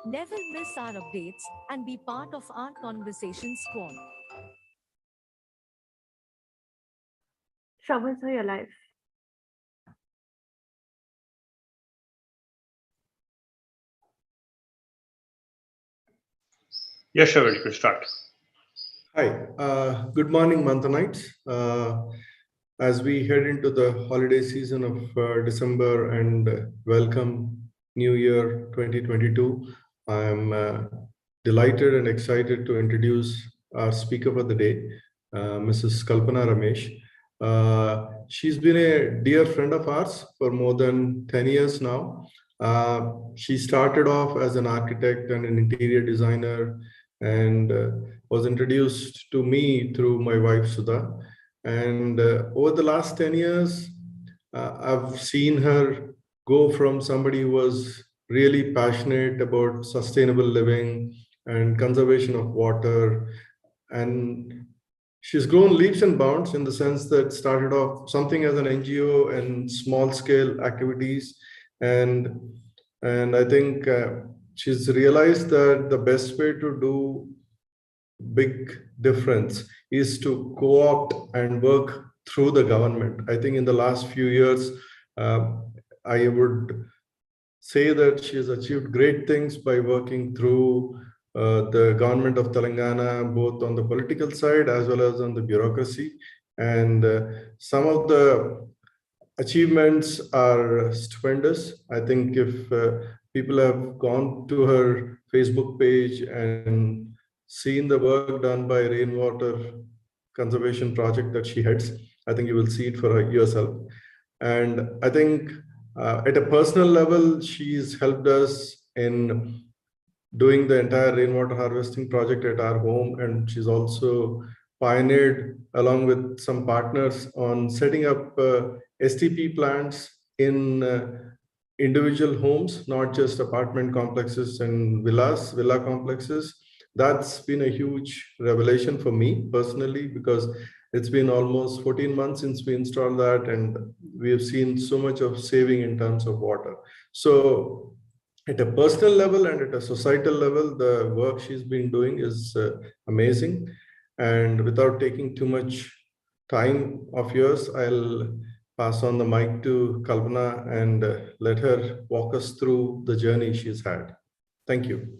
Never miss our updates and be part of our conversation squad. Shravan, sir, you're live. Yes, sure, you can start. Hi, good morning, Manthanites. As we head into the holiday season of December and welcome New Year 2022, I'm delighted and excited to introduce our speaker for the day, Mrs. Kalpana Ramesh. She's been a dear friend of ours for more than 10 years now. She started off as an architect and an interior designer and was introduced to me through my wife Sudha. And over the last 10 years, I've seen her go from somebody who was really passionate about sustainable living and conservation of water. And she's grown leaps and bounds in the sense that started off something as an NGO and small scale activities. And I think she's realized that the best way to do big difference is to co-opt and work through the government. I think in the last few years, I would say that she has achieved great things by working through the government of Telangana, both on the political side as well as on the bureaucracy. And some of the achievements are stupendous. I think if people have gone to her Facebook page and seen the work done by Rainwater conservation project that she heads, I think you will see it for yourself. And I think at a personal level, she's helped us in doing the entire rainwater harvesting project at our home. And she's also pioneered along with some partners on setting up STP plants in individual homes, not just apartment complexes and villa complexes. That's been a huge revelation for me personally, because it's been almost 14 months since we installed that, and we have seen so much of saving in terms of water. So at a personal level and at a societal level, the work she's been doing is amazing. And without taking too much time of yours, I'll pass on the mic to Kalpana and let her walk us through the journey she's had. Thank you.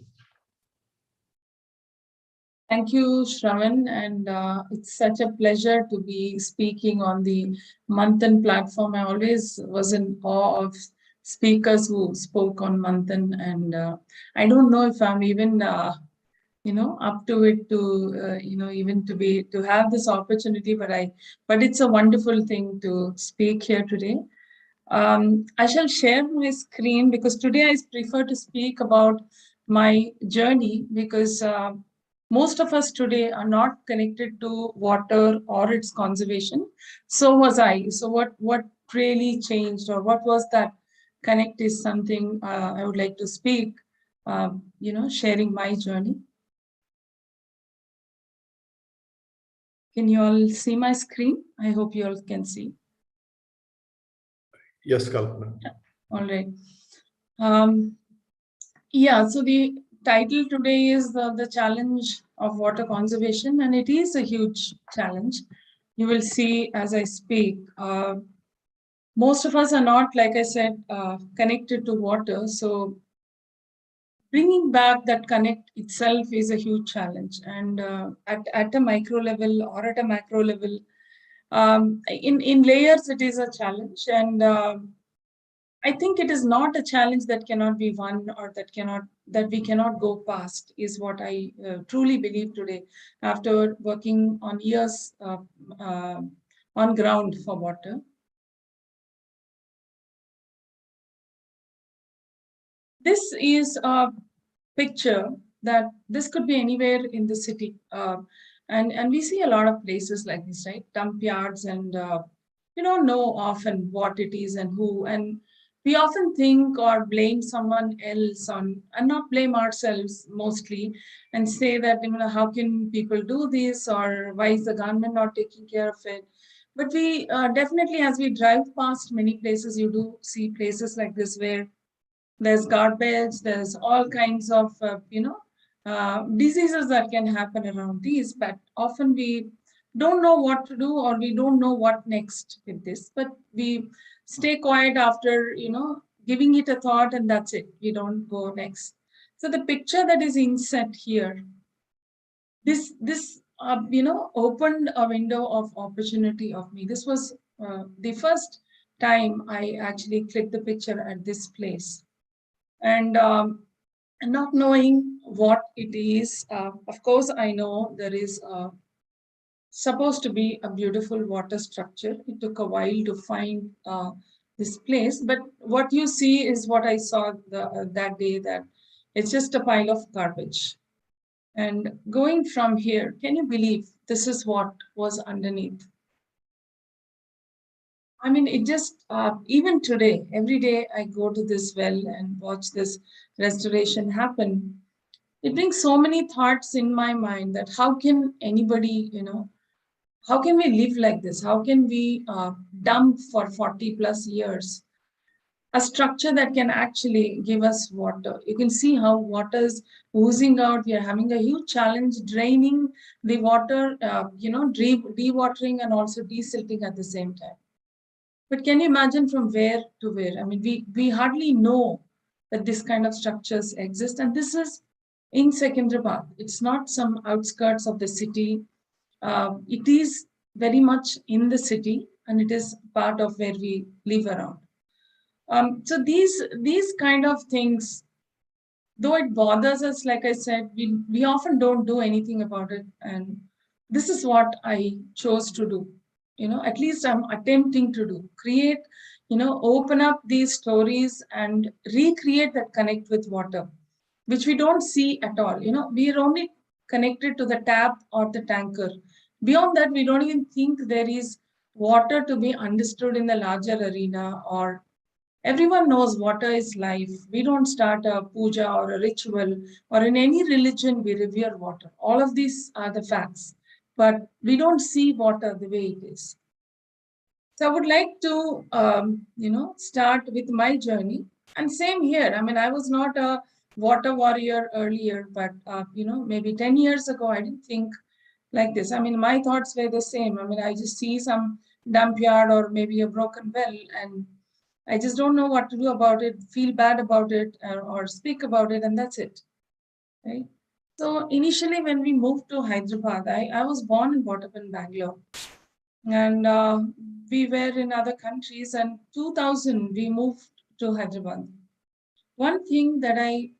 Thank you, Shravan, and it's such a pleasure to be speaking on the Manthan platform. I always was in awe of speakers who spoke on Manthan, and I don't know if I'm even up to it to even to have this opportunity, but it's a wonderful thing to speak here today. I shall share my screen because today I prefer to speak about my journey because most of us today are not connected to water or its conservation. So was I. So what really changed, or what was that connect is something I would like to speak, sharing my journey. Can you all see my screen? I hope you all can see. Yes, Kalpana. All right. So the title today is the challenge of water conservation, and it is a huge challenge. You will see as I speak. Most of us are not, like I said, connected to water. So bringing back that connect itself is a huge challenge. And at a micro level or at a macro level, in layers, it is a challenge. And I think it is not a challenge that cannot be won or that we cannot go past, is what I truly believe today after working on years on ground for water. This is a picture that this could be anywhere in the city. And we see a lot of places like this, right? Dump yards, and we don't know often what it is and who. And we often think or blame someone else on, and not blame ourselves mostly, and say that, how can people do this, or why is the government not taking care of it? But we definitely, as we drive past many places, you do see places like this where there's garbage, there's all kinds of, diseases that can happen around these, but often we don't know what to do, or we don't know what next with this, but we stay quiet after, giving it a thought, and that's it. We don't go next. So the picture that is inset here, this opened a window of opportunity of me. This was the first time I actually clicked the picture at this place, and not knowing what it is. Of course, I know there is supposed to be a beautiful water structure. It took a while to find this place, but what you see is what I saw that day, that it's just a pile of garbage. And going from here, can you believe this is what was underneath? I mean, it just, even today, every day I go to this well and watch this restoration happen. It brings so many thoughts in my mind that how can anybody, how can we live like this? How can we dump for 40 plus years a structure that can actually give us water? You can see how water is oozing out. We are having a huge challenge draining the water, dewatering and also desilting at the same time. But can you imagine from where to where? I mean, we hardly know that this kind of structures exist. And this is in Secunderabad. It's not some outskirts of the city. It is very much in the city, and it is part of where we live around. So these kind of things, though it bothers us, like I said, we often don't do anything about it. And this is what I chose to do. At least I'm attempting to do, create, open up these stories and recreate that connect with water, which we don't see at all. We are only connected to the tap or the tanker. Beyond that, we don't even think there is water to be understood in the larger arena. Or everyone knows water is life. We don't start a puja or a ritual, or in any religion we revere water. All of these are the facts, but we don't see water the way it is. So I would like to, start with my journey. And same here. I mean, I was not a water warrior earlier, but, maybe 10 years ago, I didn't think like this. I mean, my thoughts were the same. I mean, I just see some dump yard or maybe a broken well, and I just don't know what to do about it, feel bad about it, or speak about it, and that's it. Right? So initially, when we moved to Hyderabad, I was born and brought up in Bangalore. And we were in other countries, and 2000 we moved to Hyderabad. One thing that I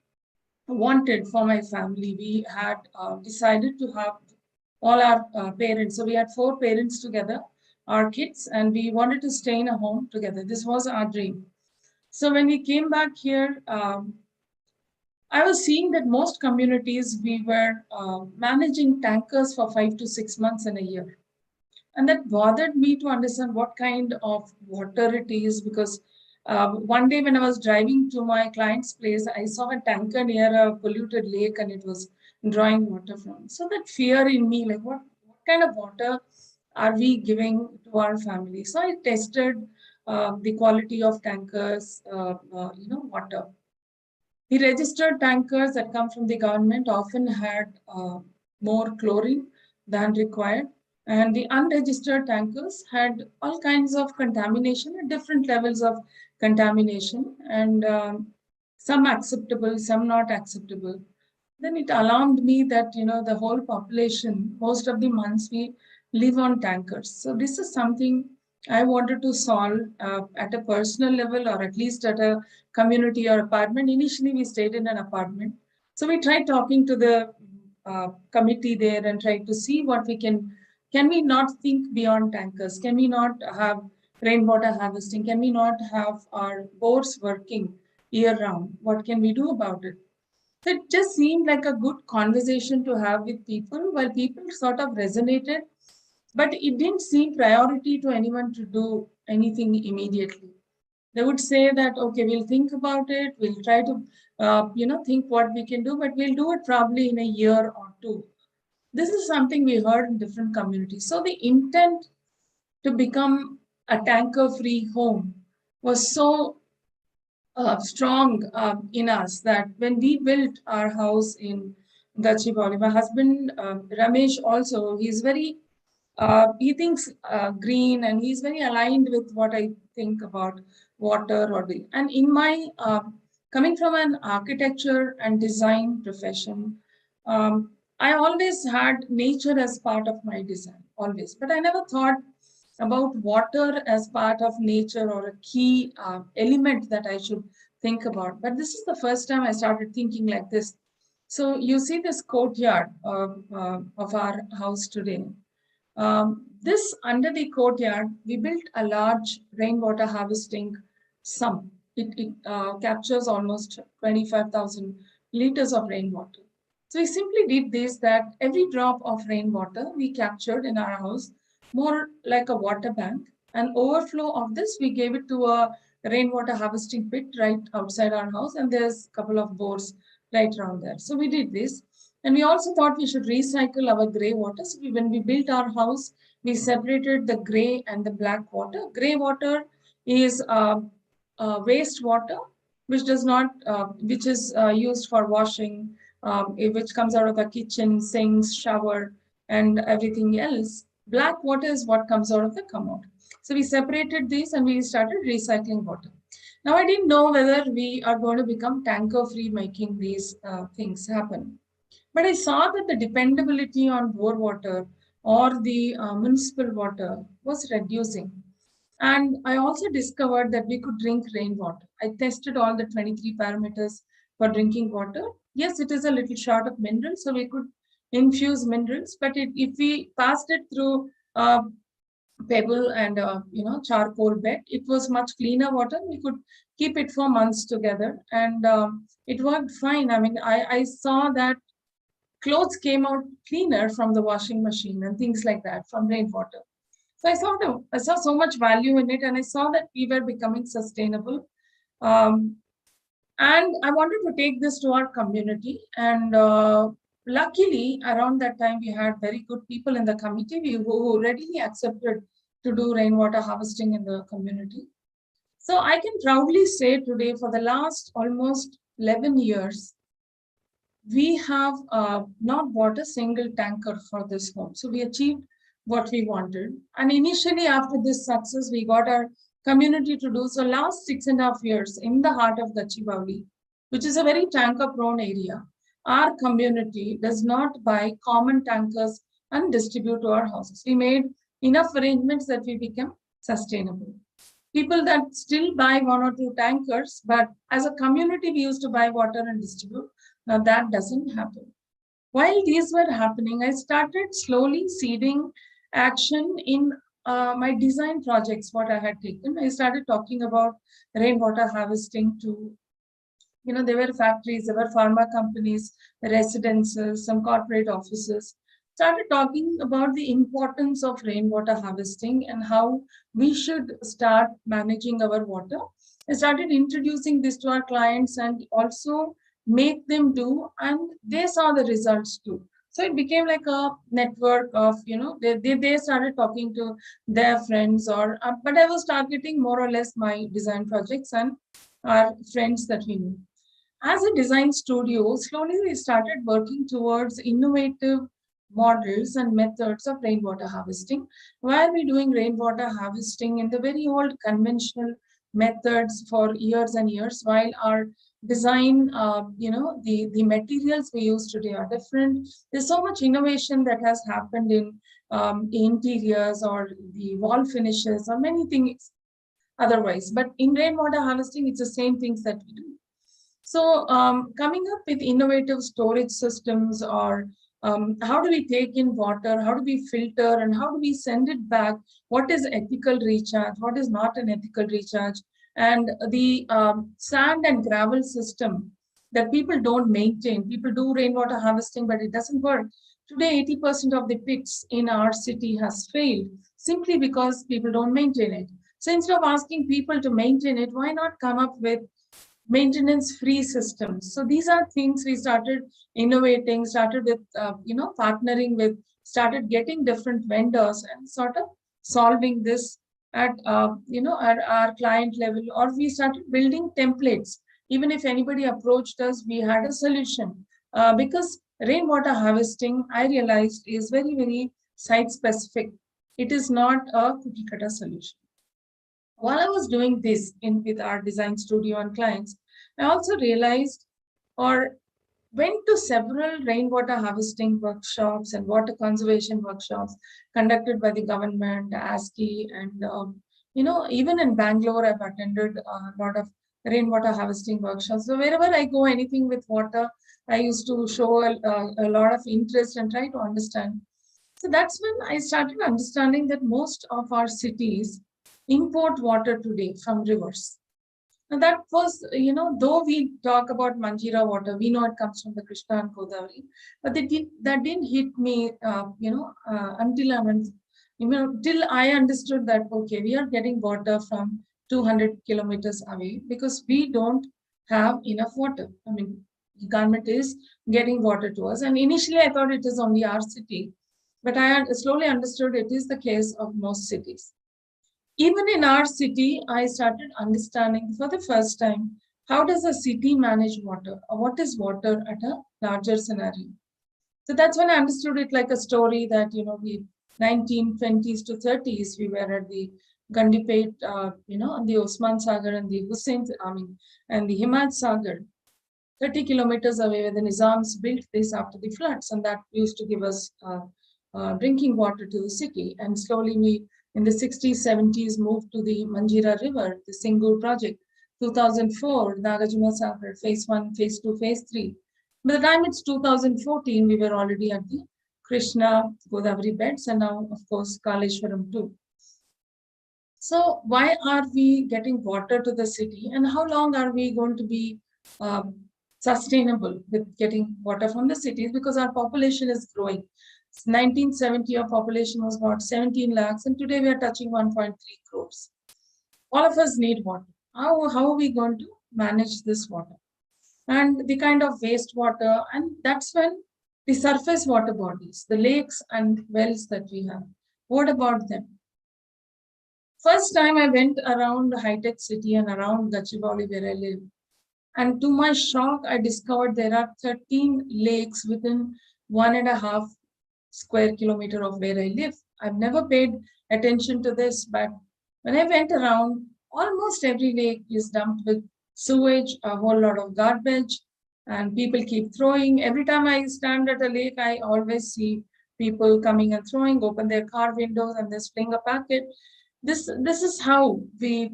wanted for my family, we had decided to have all our parents. So we had 4 parents together, our kids, and we wanted to stay in a home together. This was our dream. So when we came back here, I was seeing that most communities, we were managing tankers for 5 to 6 months in a year. And that bothered me to understand what kind of water it is, because one day when I was driving to my client's place, I saw a tanker near a polluted lake and it was drawing water from. So that fear in me, like what kind of water are we giving to our family? So I tested the quality of tankers, water. The registered tankers that come from the government often had more chlorine than required. And the unregistered tankers had all kinds of contamination at different levels of contamination, and some acceptable, some not acceptable. Then it alarmed me that, the whole population, most of the months we live on tankers. So this is something I wanted to solve at a personal level, or at least at a community or apartment. Initially, we stayed in an apartment. So we tried talking to the committee there and tried to see what we can we not think beyond tankers? Can we not have rainwater harvesting? Can we not have our bores working year round? What can we do about it? So it just seemed like a good conversation to have with people, while people sort of resonated, but it didn't seem priority to anyone to do anything immediately. They would say that, okay, we'll think about it. We'll try to, think what we can do, but we'll do it probably in a year or 2. This is something we heard in different communities. So the intent to become a tanker-free home was so strong in us that when we built our house in GACHIBOWLI, my husband Ramesh also, he's very, he thinks green, and he's very aligned with what I think about water or the, and in my coming from an architecture and design profession, I always had nature as part of my design, always, but I never thought about water as part of nature or a key element that I should think about. But this is the first time I started thinking like this. So you see this courtyard of our house today. This under the courtyard, we built a large rainwater harvesting sump. It captures almost 25,000 liters of rainwater. So we simply did this, that every drop of rainwater we captured in our house, more like a water bank. An overflow of this, we gave it to a rainwater harvesting pit right outside our house, and there's a couple of bores right around there. So we did this. And we also thought we should recycle our gray water. So when we built our house, we separated the gray and the black water. Gray water is wastewater, which does not, which is used for washing, which comes out of the kitchen, sinks, shower, and everything else. Black water is what comes out of the commode. So we separated these and we started recycling water. Now I didn't know whether we are going to become tanker free making these things happen. But I saw that the dependability on bore water or the municipal water was reducing. And I also discovered that we could drink rainwater. I tested all the 23 parameters for drinking water. Yes, it is a little short of minerals, so we could infuse minerals. But if we passed it through pebble and charcoal bed, it was much cleaner water. We could keep it for months together, and it worked fine. I mean, I saw that clothes came out cleaner from the washing machine and things like that from rainwater. So I saw so much value in it, and I saw that we were becoming sustainable. And I wanted to take this to our community. And luckily, around that time, we had very good people in the committee who readily accepted to do rainwater harvesting in the community. So I can proudly say today, for the last almost 11 years, we have not bought a single tanker for this home. So we achieved what we wanted. And initially, after this success, we got our community to do so. Last 6.5 years in the heart of GACHIBOWLI, which is a very tanker prone area, our community does not buy common tankers and distribute to our houses. We made enough arrangements that we became sustainable. People that still buy 1 or 2 tankers, but as a community, we used to buy water and distribute. Now that doesn't happen. While these were happening, I started slowly seeding action in my design projects, what I had taken. I started talking about rainwater harvesting to, there were factories, there were pharma companies, residences, some corporate offices. Started talking about the importance of rainwater harvesting and how we should start managing our water. I started introducing this to our clients and also make them do, and they saw the results too. So it became like a network of, they started talking to their friends, or but I was targeting more or less my design projects and our friends that we knew. As a design studio, slowly we started working towards innovative models and methods of rainwater harvesting. Why are we doing rainwater harvesting in the very old conventional methods for years and years, while our design, the materials we use today are different. There's so much innovation that has happened in interiors or the wall finishes or many things otherwise. But in rainwater harvesting, it's the same things that we do. So coming up with innovative storage systems, or how do we take in water, how do we filter, and how do we send it back? What is ethical recharge? What is not an ethical recharge? And the sand and gravel system that people don't maintain. People do rainwater harvesting, but it doesn't work. Today, 80% of the pits in our city has failed simply because people don't maintain it. So instead of asking people to maintain it, why not come up with maintenance-free systems? So these are things we started innovating, started with, partnering with, started getting different vendors and sort of solving this at at our client level, or we started building templates. Even if anybody approached us, we had a solution, because rainwater harvesting, I realized, is very, very site specific. It is not a cookie cutter solution. While I was doing this with our design studio and clients, I also realized, or went to several rainwater harvesting workshops and water conservation workshops conducted by the government, ASCII, and even in Bangalore, I've attended a lot of rainwater harvesting workshops. So wherever I go, anything with water, I used to show a lot of interest and try to understand. So that's when I started understanding that most of our cities import water today from rivers. And that was, though we talk about Manjira water, we know it comes from the Krishna and Godavari, but that didn't hit me, till I understood that, okay, we are getting water from 200 kilometers away because we don't have enough water. I mean, the government is getting water to us. And initially I thought it is only our city, but I slowly understood it is the case of most cities. Even in our city, I started understanding for the first time, how does a city manage water? Or what is water at a larger scenario? So that's when I understood it like a story that, we 1920s to 30s, we were at the Gandipet, on the Osman Sagar and the and the Himad Sagar, 30 kilometers away, where the Nizams built this after the floods, and that used to give us drinking water to the city. And slowly we, in the 60s, 70s, moved to the Manjira River, the Singur project, 2004, Nagarjuna Sagar, phase 1, phase 2, phase 3. By the time it's 2014, we were already at the Krishna, Godavari beds, and now, of course, Kaleshwaram too. So why are we getting water to the city, and how long are we going to be sustainable with getting water from the cities? Because our population is growing. 1970, our population was about 17 lakhs, and today we are touching 1.3 crores. All of us need water. How are we going to manage this water? And the kind of wastewater, and that's when the surface water bodies, the lakes and wells that we have, what about them? First time I went around the high-tech city and around GACHIBOWLI where I live, and to my shock, I discovered there are 13 lakes within 1.5 square kilometer of where I live. I've never paid attention to this, but when I went around, almost every lake is dumped with sewage, a whole lot of garbage, and people keep throwing. Every time I stand at a lake, I always see people coming and throwing, open their car windows and they fling a packet. This is how we,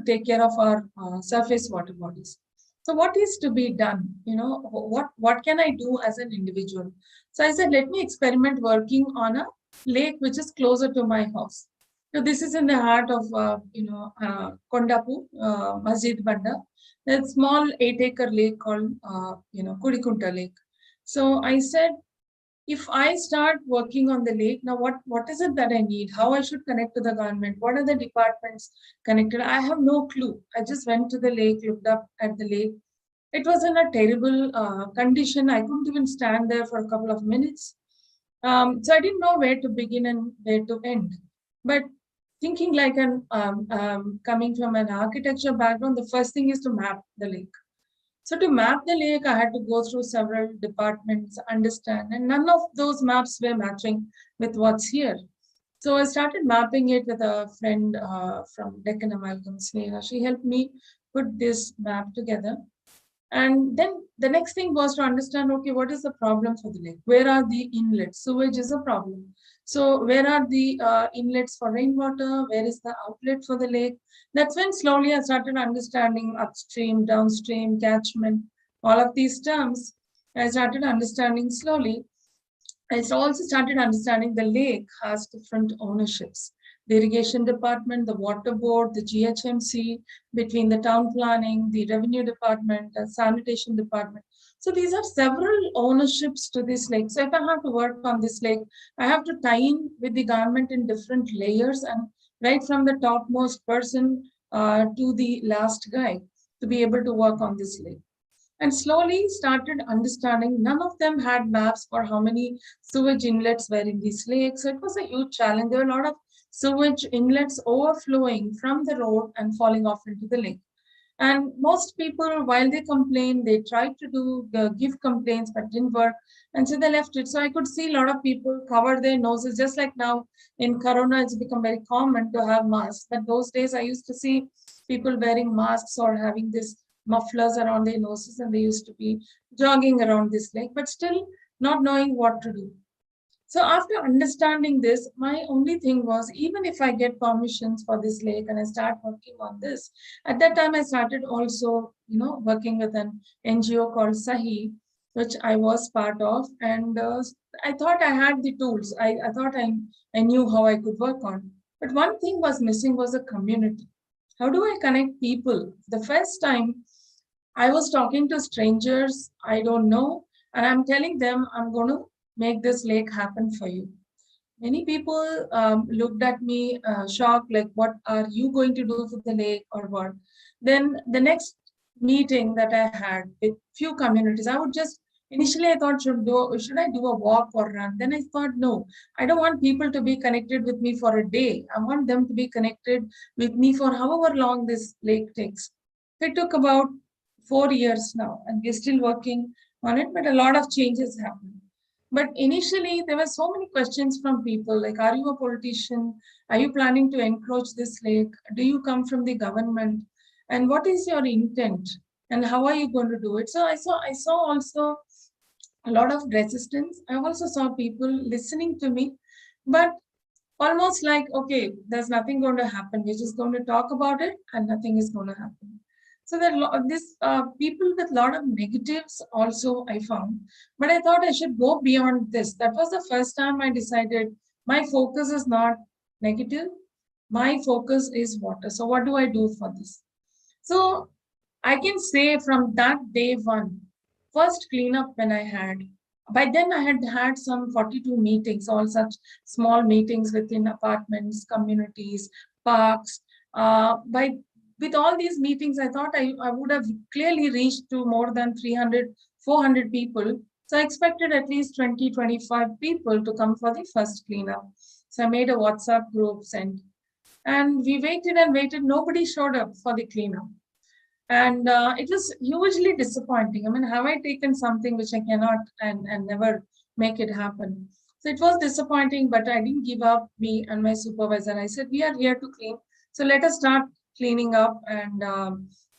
take care of our surface water bodies. So what is to be done? What can I do as an individual? So I said, let me experiment working on a lake which is closer to my house. So this is in the heart of, KONDAPUR, Masjid Banda. That small 8-acre lake called, Kudikunta Lake. So I said, if I start working on the lake, now what is it that I need? How I should connect to the government? What are the departments connected? I have no clue. I just went to the lake, looked up at the lake. It was in a terrible condition. I couldn't even stand there for a couple of minutes. So I didn't know where to begin and where to end. But thinking like coming from an architecture background, the first thing is to map the lake. So to map the lake, I had to go through several departments, understand, and none of those maps were matching with what's here. So I started mapping it with a friend from Deccan Amalgam, Sneha. She helped me put this map together. And then the next thing was to understand, okay, what is the problem for the lake? Where are the inlets? Sewage is a problem. So where are the inlets for rainwater? Where is the outlet for the lake? That's when slowly I started understanding upstream, downstream, catchment, all of these terms. I started understanding slowly. I also started understanding the lake has different ownerships. The irrigation department, the water board, the GHMC, between the town planning, the revenue department, the sanitation department. So these are several ownerships to this lake. So if I have to work on this lake, I have to tie in with the government in different layers, and right from the topmost person to the last guy to be able to work on this lake. And slowly started understanding none of them had maps for how many sewage inlets were in these lakes. So it was a huge challenge. There were a lot of sewage inlets overflowing from the road and falling off into the lake. And most people, while they complain, they tried to give complaints, but didn't work. And so they left it. So I could see a lot of people cover their noses, just like now in Corona, it's become very common to have masks. But those days I used to see people wearing masks or having this mufflers around their noses, and they used to be jogging around this lake, but still not knowing what to do. So after understanding this, my only thing was, even if I get permissions for this lake and I start working on this, at that time I started also, working with an NGO called Sahi, which I was part of. And I thought I had the tools. I thought I knew how I could work on. But one thing was missing was a community. How do I connect people? The first time I was talking to strangers I don't know, and I'm telling them I'm going to make this lake happen for you. Many people looked at me shocked, like, what are you going to do for the lake or what? Then the next meeting that I had with few communities, I would just, initially I thought, should I do a walk or run? Then I thought, no, I don't want people to be connected with me for a day. I want them to be connected with me for however long this lake takes. It took about 4 years now, and we're still working on it, but a lot of changes happened. But initially, there were so many questions from people like, are you a politician? Are you planning to encroach this lake? Do you come from the government? And what is your intent? And how are you going to do it? So I saw also a lot of resistance. I also saw people listening to me, but almost like, okay, there's nothing going to happen. We're just going to talk about it and nothing is going to happen. So there are this people with a lot of negatives also I found, but I thought I should go beyond this. That was the first time I decided my focus is not negative. My focus is water. So what do I do for this? So I can say from that day one, first cleanup when I had, by then I had some 42 meetings, all such small meetings within apartments, communities, parks. With all these meetings, I thought I would have clearly reached to more than 300, 400 people. So I expected at least 20, 25 people to come for the first cleanup. So I made a WhatsApp group, sent, and we waited and waited. Nobody showed up for the cleanup. And it was hugely disappointing. I mean, have I taken something which I cannot and never make it happen? So it was disappointing, but I didn't give up, me and my supervisor. I said, we are here to clean. So let us start cleaning up, and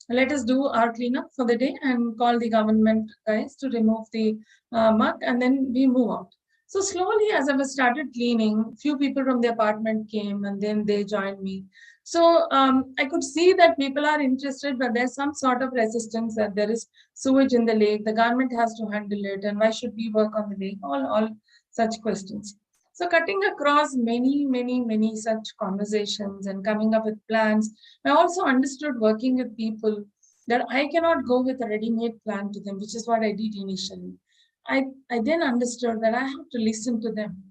let us do our cleanup for the day and call the government guys to remove the muck, and then we move out. So slowly, as I was started cleaning, few people from the apartment came and then they joined me. So I could see that people are interested, but there's some sort of resistance that there is sewage in the lake. The government has to handle it, and why should we work on the lake? All such questions. So cutting across many such conversations and coming up with plans, I also understood, working with people, that I cannot go with a ready-made plan to them, which is what I did initially. I then understood that I have to listen to them.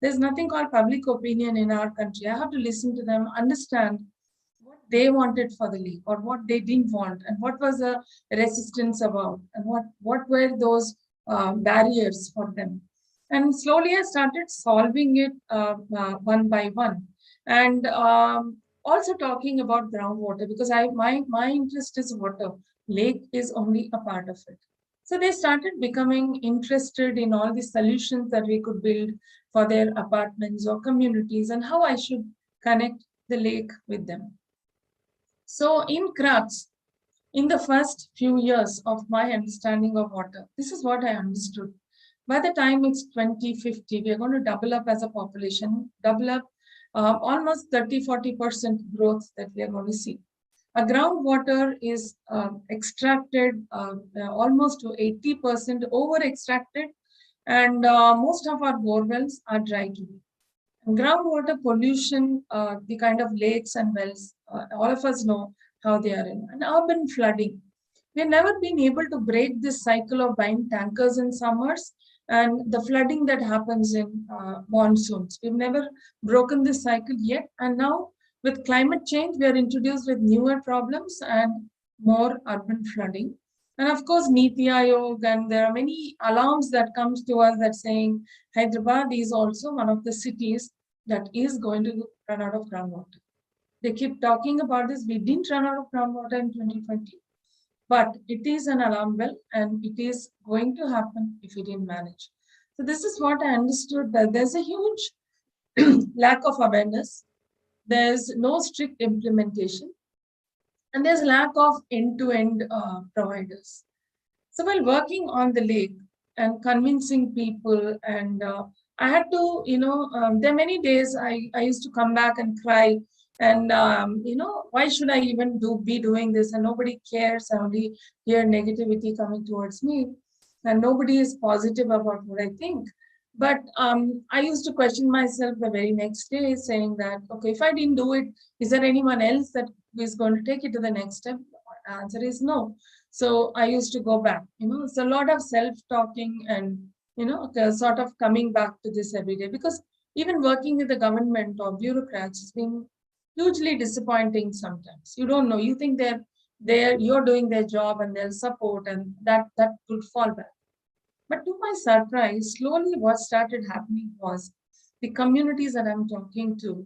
There's nothing called public opinion in our country. I have to listen to them, understand what they wanted for the league or what they didn't want, and what was the resistance about, and what were those barriers for them. And slowly I started solving it one by one. And also talking about groundwater, because my interest is water. Lake is only a part of it. So they started becoming interested in all the solutions that we could build for their apartments or communities, and how I should connect the lake with them. So in CRUX, in the first few years of my understanding of water, this is what I understood. By the time it's 2050, we are going to double up as a population, double up almost 30-40% growth that we are going to see. Groundwater is extracted almost to 80% over extracted, and most of our bore wells are dry today. Groundwater pollution, the kind of lakes and wells, all of us know how they are in. And urban flooding. We've never been able to break this cycle of buying tankers in summers and the flooding that happens in monsoons. We've never broken this cycle yet. And now with climate change, we are introduced with newer problems and more urban flooding. And of course, Niti Aayog, and there are many alarms that comes to us that saying Hyderabad is also one of the cities that is going to run out of groundwater. They keep talking about this. We didn't run out of groundwater in 2020, but it is an alarm bell, and it is going to happen if we didn't manage. So this is what I understood, that there's a huge lack of awareness. There's no strict implementation, and there's lack of end-to-end providers. So while working on the lake and convincing people, and I had to, there are many days I used to come back and cry, and why should I even be doing this? And nobody cares. I only hear negativity coming towards me, and nobody is positive about what I think. But I used to question myself the very next day, saying that, okay, if I didn't do it, is there anyone else that is going to take it to the next step? The answer is no. So I used to go back. It's a lot of self-talking and, sort of coming back to this every day. Because even working with the government or bureaucrats has been hugely disappointing sometimes. You don't know. You think you're doing their job and they'll support, and that would fall back. But to my surprise, slowly what started happening was the communities that I'm talking to,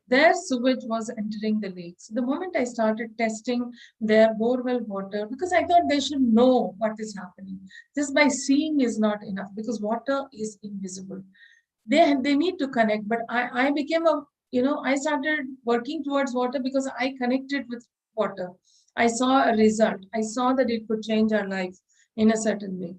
their sewage was entering the lake. So the moment I started testing their borewell water, because I thought they should know what is happening. Just by seeing is not enough, because water is invisible. They need to connect. But I became I started working towards water because I connected with water. I saw a result. I saw that it could change our life in a certain way.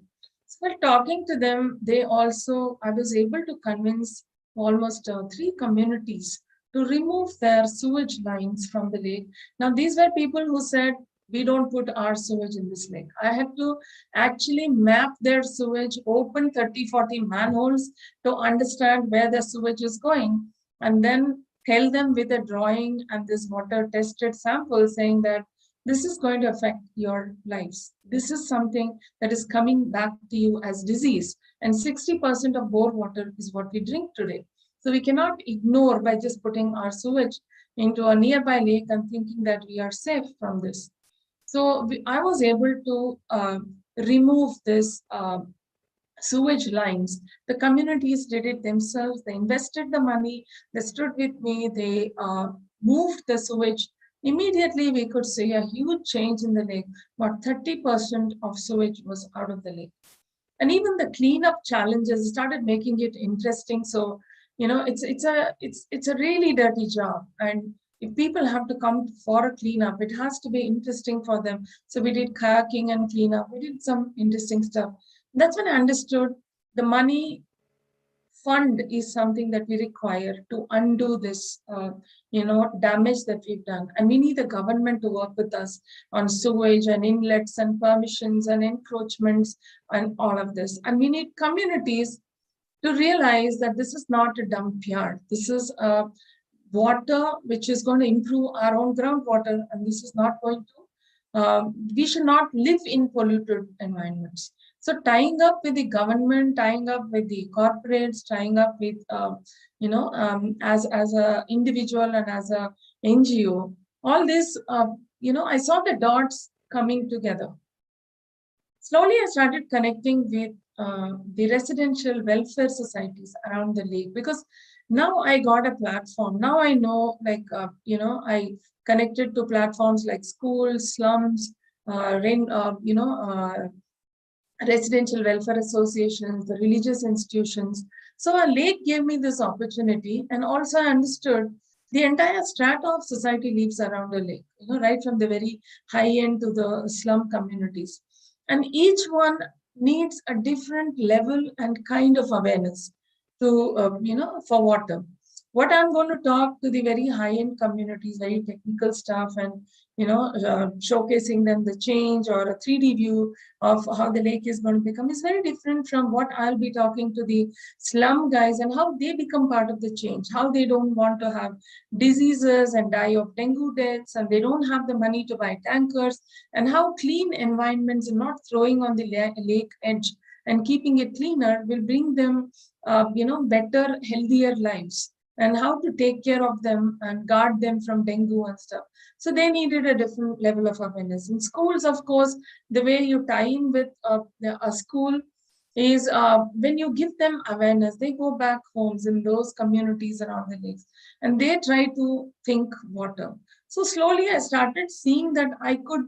So while talking to them, I was able to convince almost 3 communities to remove their sewage lines from the lake. Now, these were people who said, we don't put our sewage in this lake. I had to actually map their sewage, open 30, 40 manholes to understand where the sewage is going, and then tell them with a drawing and this water tested sample saying that this is going to affect your lives. This is something that is coming back to you as disease. And 60% of bore water is what we drink today. So we cannot ignore by just putting our sewage into a nearby lake and thinking that we are safe from this. So I was able to remove this sewage lines. The communities did it themselves. They invested the money. They stood with me. They moved the sewage. Immediately, we could see a huge change in the lake. About 30% of sewage was out of the lake. And even the cleanup challenges started making it interesting. So, it's a really dirty job. And if people have to come for a cleanup, it has to be interesting for them. So we did kayaking and cleanup. We did some interesting stuff. That's when I understood the money fund is something that we require to undo this, damage that we've done. And we need the government to work with us on sewage and inlets and permissions and encroachments and all of this. And we need communities to realize that this is not a dump yard. This is water which is going to improve our own groundwater, and this is not going to, we should not live in polluted environments. So tying up with the government, tying up with the corporates, tying up with, as a individual and as a NGO, all this, I saw the dots coming together. Slowly, I started connecting with the residential welfare societies around the lake, because now I got a platform. Now I know, I connected to platforms like schools, slums, residential welfare associations, the religious institutions. So a lake gave me this opportunity, and also I understood the entire strata of society lives around a lake, right from the very high end to the slum communities. And each one needs a different level and kind of awareness to, for water. What I'm going to talk to the very high-end communities, very technical stuff, and showcasing them the change or a 3D view of how the lake is going to become is very different from what I'll be talking to the slum guys and how they become part of the change, how they don't want to have diseases and die of dengue deaths, and they don't have the money to buy tankers, and how clean environments and not throwing on the lake edge and keeping it cleaner will bring them, better, healthier lives, and how to take care of them and guard them from dengue and stuff. So they needed a different level of awareness. In schools, of course, the way you tie in with a school is when you give them awareness, they go back homes in those communities around the lakes and they try to think water. So slowly I started seeing that I could,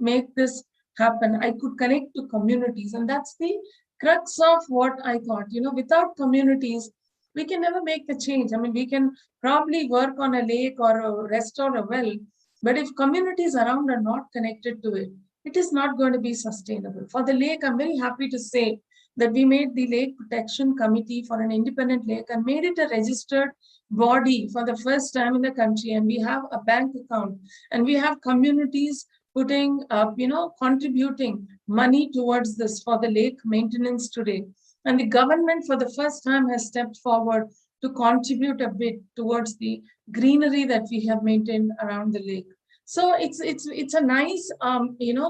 make this happen. I could connect to communities, and that's the crux of what I thought. Without communities, we can never make the change. I mean, we can probably work on a lake or restore a well, but if communities around are not connected to it, it is not going to be sustainable. For the lake, I'm very happy to say that we made the Lake Protection Committee for an independent lake and made it a registered body for the first time in the country. And we have a bank account and we have communities putting up, contributing money towards this for the lake maintenance today. And the government for the first time has stepped forward to contribute a bit towards the greenery that we have maintained around the lake. So it's a nice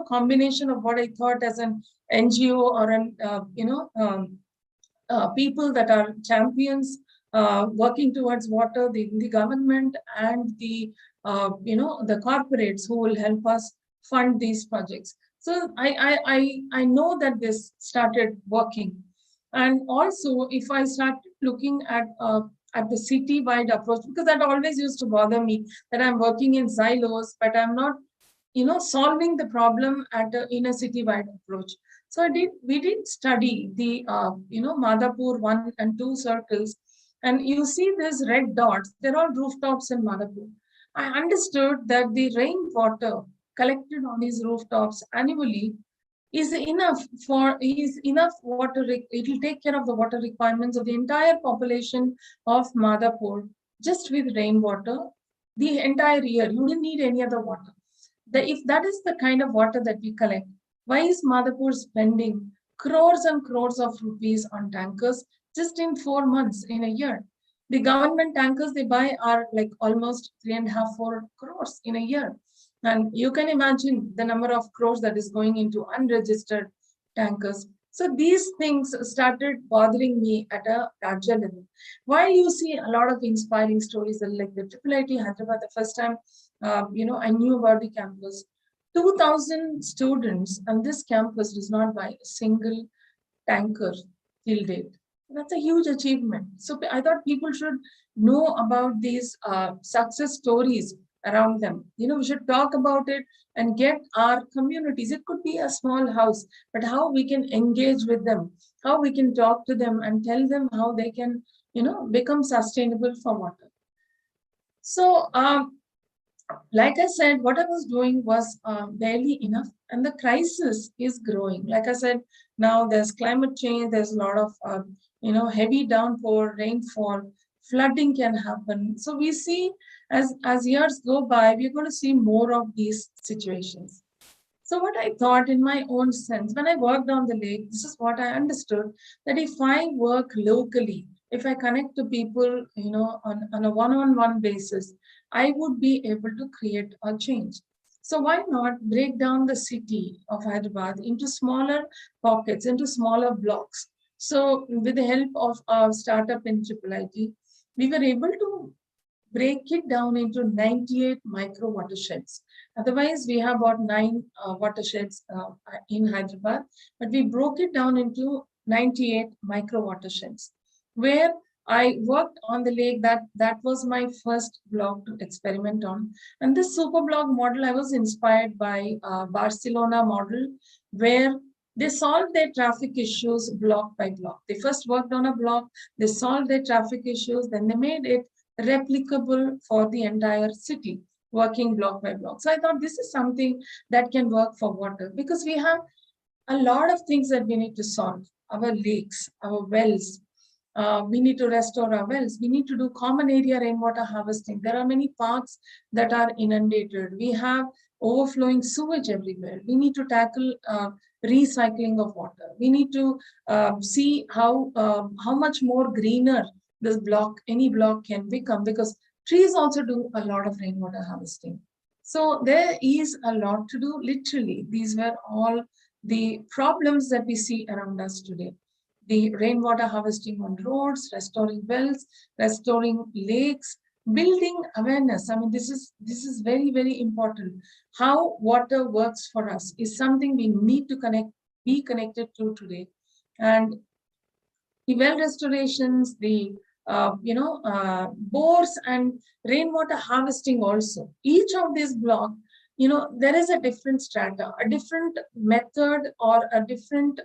combination of what I thought as an NGO or an people that are champions working towards water, the government and the the corporates who will help us fund these projects. So I know that this started working, and also if I started looking at the city-wide approach, because that always used to bother me that I'm working in silos, but I'm not solving the problem in a city-wide approach. So we did study the Madhapur 1 and 2 circles, and you see these red dots, they're all rooftops in Madhapur. I understood that the rainwater collected on these rooftops annually is enough water. It will take care of the water requirements of the entire population of Madhapur just with rainwater the entire year. You didn't need any other water. If that is the kind of water that we collect, why is Madhapur spending crores and crores of rupees on tankers just in 4 months in a year? The government tankers they buy are like almost 3.5, 4 crores in a year. And you can imagine the number of crores that is going into unregistered tankers. So these things started bothering me at a larger level. While you see a lot of inspiring stories like the IIIT Hyderabad, the first time I knew about the campus, 2,000 students, and this campus does not buy a single tanker till date. That's a huge achievement. So I thought people should know about these success stories around them. We should talk about it and get our communities. It could be a small house, but how we can engage with them, how we can talk to them and tell them how they can, become sustainable for water. So, like I said, what I was doing was barely enough, and the crisis is growing. Like I said, now there's climate change, there's a lot of, heavy downpour, rainfall, flooding can happen. So we see as years go by, we're going to see more of these situations. So what I thought in my own sense, when I worked on the lake, this is what I understood, that if I work locally, if I connect to people, on a one-on-one basis, I would be able to create a change. So why not break down the city of Hyderabad into smaller pockets, into smaller blocks? So with the help of our startup in IIIT, we were able to break it down into 98 micro watersheds. Otherwise, we have about 9 watersheds in Hyderabad, but we broke it down into 98 micro watersheds, where I worked on the lake. That was my first block to experiment on. And this super block model, I was inspired by Barcelona model, where they solved their traffic issues block by block. They first worked on a block, they solved their traffic issues, then they made it replicable for the entire city, working block by block. So I thought this is something that can work for water, because we have a lot of things that we need to solve. Our lakes, our wells, we need to restore our wells. We need to do common area rainwater harvesting. There are many parks that are inundated. We have overflowing sewage everywhere. We need to tackle recycling of water. We need to see how much more greener this block, any block can become, because trees also do a lot of rainwater harvesting. So there is a lot to do. Literally, these were all the problems that we see around us today. The rainwater harvesting on roads, restoring wells, restoring lakes, building awareness. I mean, this is very, very important. How water works for us is something we need to be connected to today. And the well restorations, the bores and rainwater harvesting also. Each of these block, there is a different strata, a different method, or a different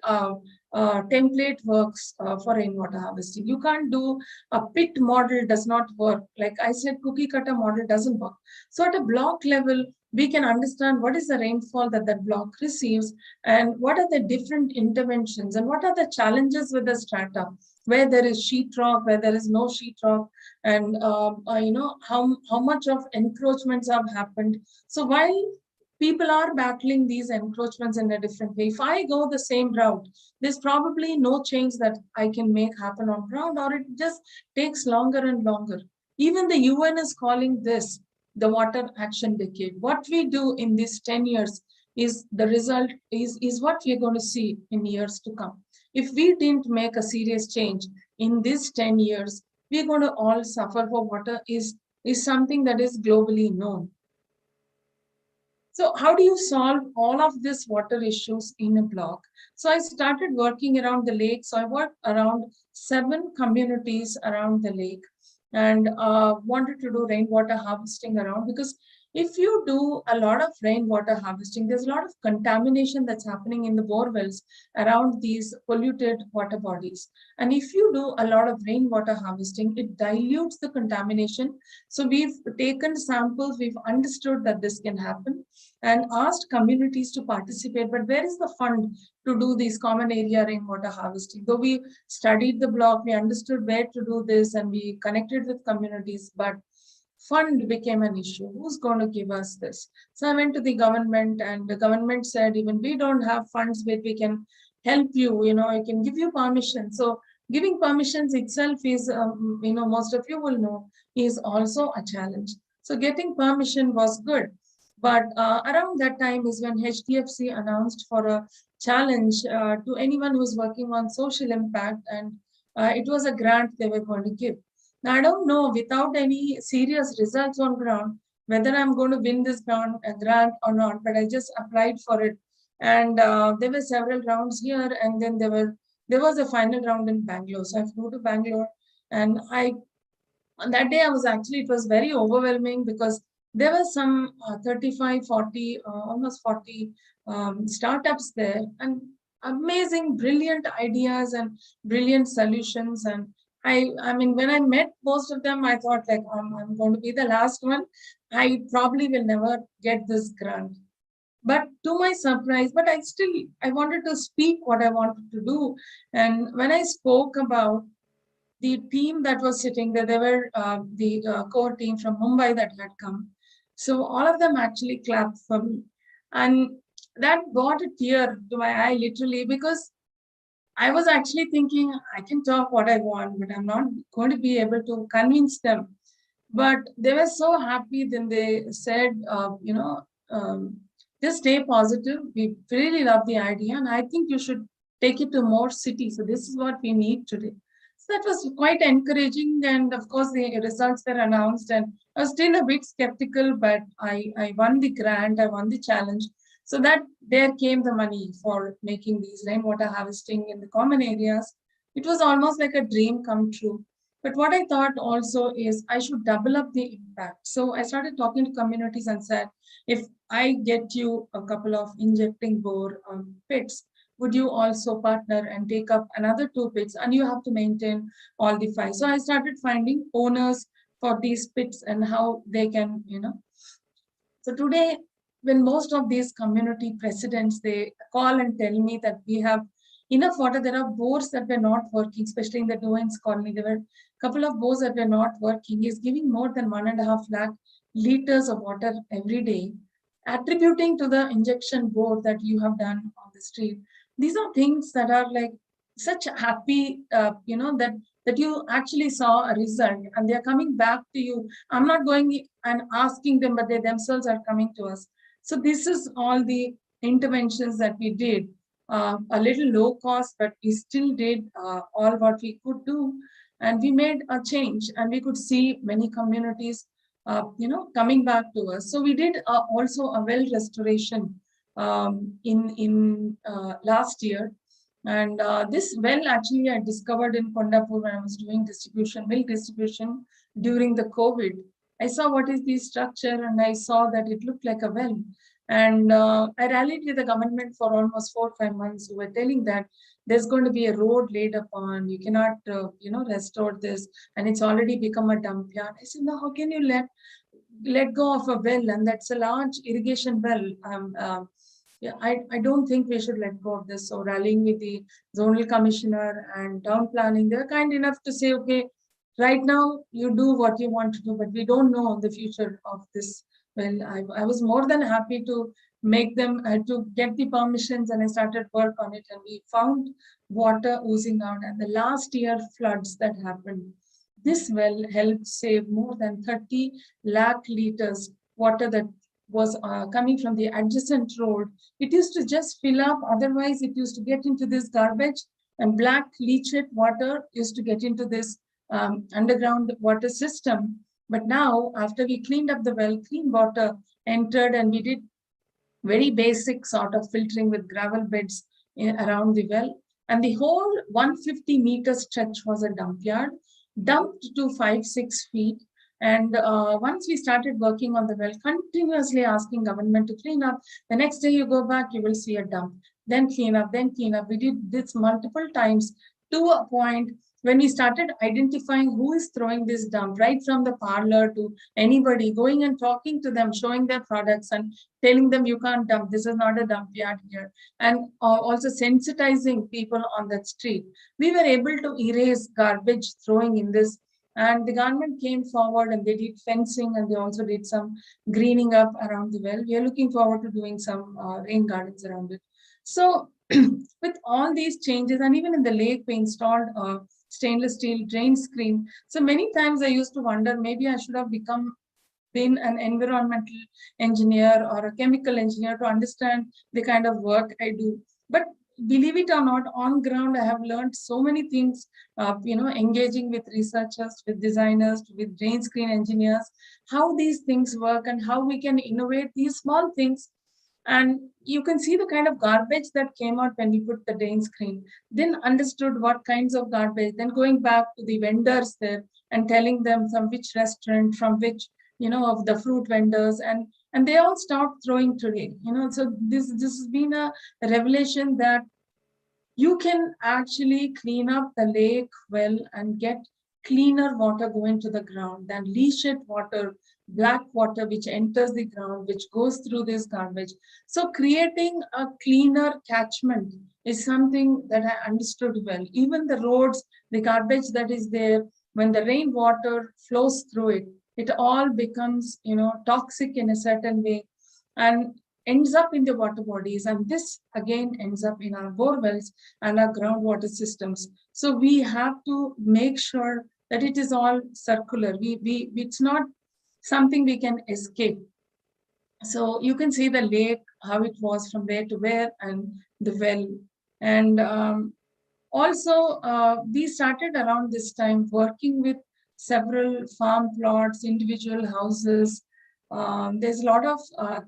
template works for rainwater harvesting. You can't do a pit model, does not work. Like I said, cookie cutter model doesn't work. So at a block level, we can understand what is the rainfall that that block receives, and what are the different interventions, and what are the challenges with the strata, where there is sheetrock, where there is no sheetrock, and how much of encroachments have happened. So while people are battling these encroachments in a different way, if I go the same route, there's probably no change that I can make happen on ground, or it just takes longer and longer. Even the UN is calling this the water action decade. What we do in these 10 years is the result, is what we're going to see in years to come. If we didn't make a serious change in these 10 years, we're going to all suffer for water is something that is globally known. So how do you solve all of these water issues in a block? So I started working around the lake. So I worked around 7 communities around the lake, and wanted to do rainwater harvesting around, because if you do a lot of rainwater harvesting, there's a lot of contamination that's happening in the bore wells around these polluted water bodies. And if you do a lot of rainwater harvesting, it dilutes the contamination. So we've taken samples, we've understood that this can happen, and asked communities to participate. But where is the fund to do these common area rainwater harvesting? Though we studied the block, we understood where to do this, and we connected with communities, but fund became an issue. Who's going to give us this? So I went to the government, and the government said, even we don't have funds where we can help you, I can give you permission. So giving permissions itself is, most of you will know, is also a challenge. So getting permission was good. But around that time is when HDFC announced for a challenge to anyone who's working on social impact, and it was a grant they were going to give. Now, I don't know, without any serious results on ground, whether I'm going to win this grant or not, but I just applied for it. And there were several rounds here, and then there was a final round in Bangalore. So I flew to Bangalore, and on that day, it was very overwhelming, because there were some 35, 40, almost 40 startups there, and amazing, brilliant ideas and brilliant solutions. And I mean, when I met most of them, I thought like, I'm going to be the last one. I probably will never get this grant. But to my surprise, but I wanted to speak what I wanted to do. And when I spoke about the team that was sitting there, there were the core team from Mumbai that had come. So all of them actually clapped for me. And that brought a tear to my eye, literally, because I was actually thinking, I can talk what I want, but I'm not going to be able to convince them. But they were so happy. Then they said, just stay positive. We really love the idea, and I think you should take it to more cities. So this is what we need today. So that was quite encouraging. And of course, the results were announced, and I was still a bit skeptical, but I won the grant, I won the challenge. So that there came the money for making these rainwater harvesting in the common areas. It was almost like a dream come true. But what I thought also is I should double up the impact. So I started talking to communities and said, if I get you a couple of injecting bore pits, would you also partner and take up another 2 pits, and you have to maintain all the 5. So I started finding owners for these pits and how they can, So today, when most of these community presidents, they call and tell me that we have enough water, there are bores that were not working, especially in the Doan's colony. There were a couple of bores that were not working, is giving more than 1.5 lakh liters of water every day, attributing to the injection bore that you have done on the street. These are things that are like such happy, that you actually saw a result, and they're coming back to you. I'm not going and asking them, but they themselves are coming to us. So this is all the interventions that we did. A little low cost, but we still did all what we could do. And we made a change, and we could see many communities, coming back to us. So we did also a well restoration in last year. And this well actually I discovered in Kondapur when I was doing milk distribution during the COVID. I saw what is the structure and I saw that it looked like a well. And I rallied with the government for almost 4 or 5 months who were telling that there's going to be a road laid upon, you cannot, restore this, and it's already become a dump yard. I said, no, how can you let go of a well, and that's a large irrigation well. Yeah, I don't think we should let go of this. So rallying with the zonal commissioner and town planning, they're kind enough to say, okay, right now you do what you want to do, but we don't know the future of this. Well, I was more than happy to make them, to get the permissions, and I started work on it, and we found water oozing out. And the last year floods that happened, this well helped save more than 30 lakh liters water that was coming from the adjacent road. It used to just fill up, otherwise it used to get into this garbage, and black leachate water used to get into this underground water system. But now, after we cleaned up the well, clean water entered, and we did very basic sort of filtering with gravel beds around the well. And the whole 150-meter stretch was a dump yard, dumped to 5-6 feet. And once we started working on the well, continuously asking government to clean up. The next day you go back, you will see a dump. Then clean up, then clean up. We did this multiple times to a point when we started identifying who is throwing this dump, right from the parlor to anybody, going and talking to them, showing their products and telling them you can't dump, this is not a dump yard here, and also sensitizing people on that street. We were able to erase garbage throwing in this, and the government came forward and they did fencing, and they also did some greening up around the well. We are looking forward to doing some rain gardens around it. So with all these changes, and even in the lake, we installed stainless steel drain screen. So many times I used to wonder, maybe I should have been an environmental engineer or a chemical engineer to understand the kind of work I do. But believe it or not, on ground, I have learned so many things, engaging with researchers, with designers, with drain screen engineers, how these things work and how we can innovate these small things. And you can see the kind of garbage that came out when we put the drain screen, then understood what kinds of garbage, then going back to the vendors there and telling them from which restaurant, from which, of the fruit vendors, and they all stopped throwing today. So this has been a revelation that you can actually clean up the lake well and get cleaner water going to the ground than leachate water, black water, which enters the ground, which goes through this garbage. So creating a cleaner catchment is something that I understood well. Even the roads, the garbage that is there, when the rainwater flows through it, it all becomes, toxic in a certain way and ends up in the water bodies. And this again ends up in our bore wells and our groundwater systems. So we have to make sure that it is all circular. It's not something we can escape. So you can see the lake, how it was from where to where, and the well. And also, we started around this time working with several farm plots, individual houses. There's a lot of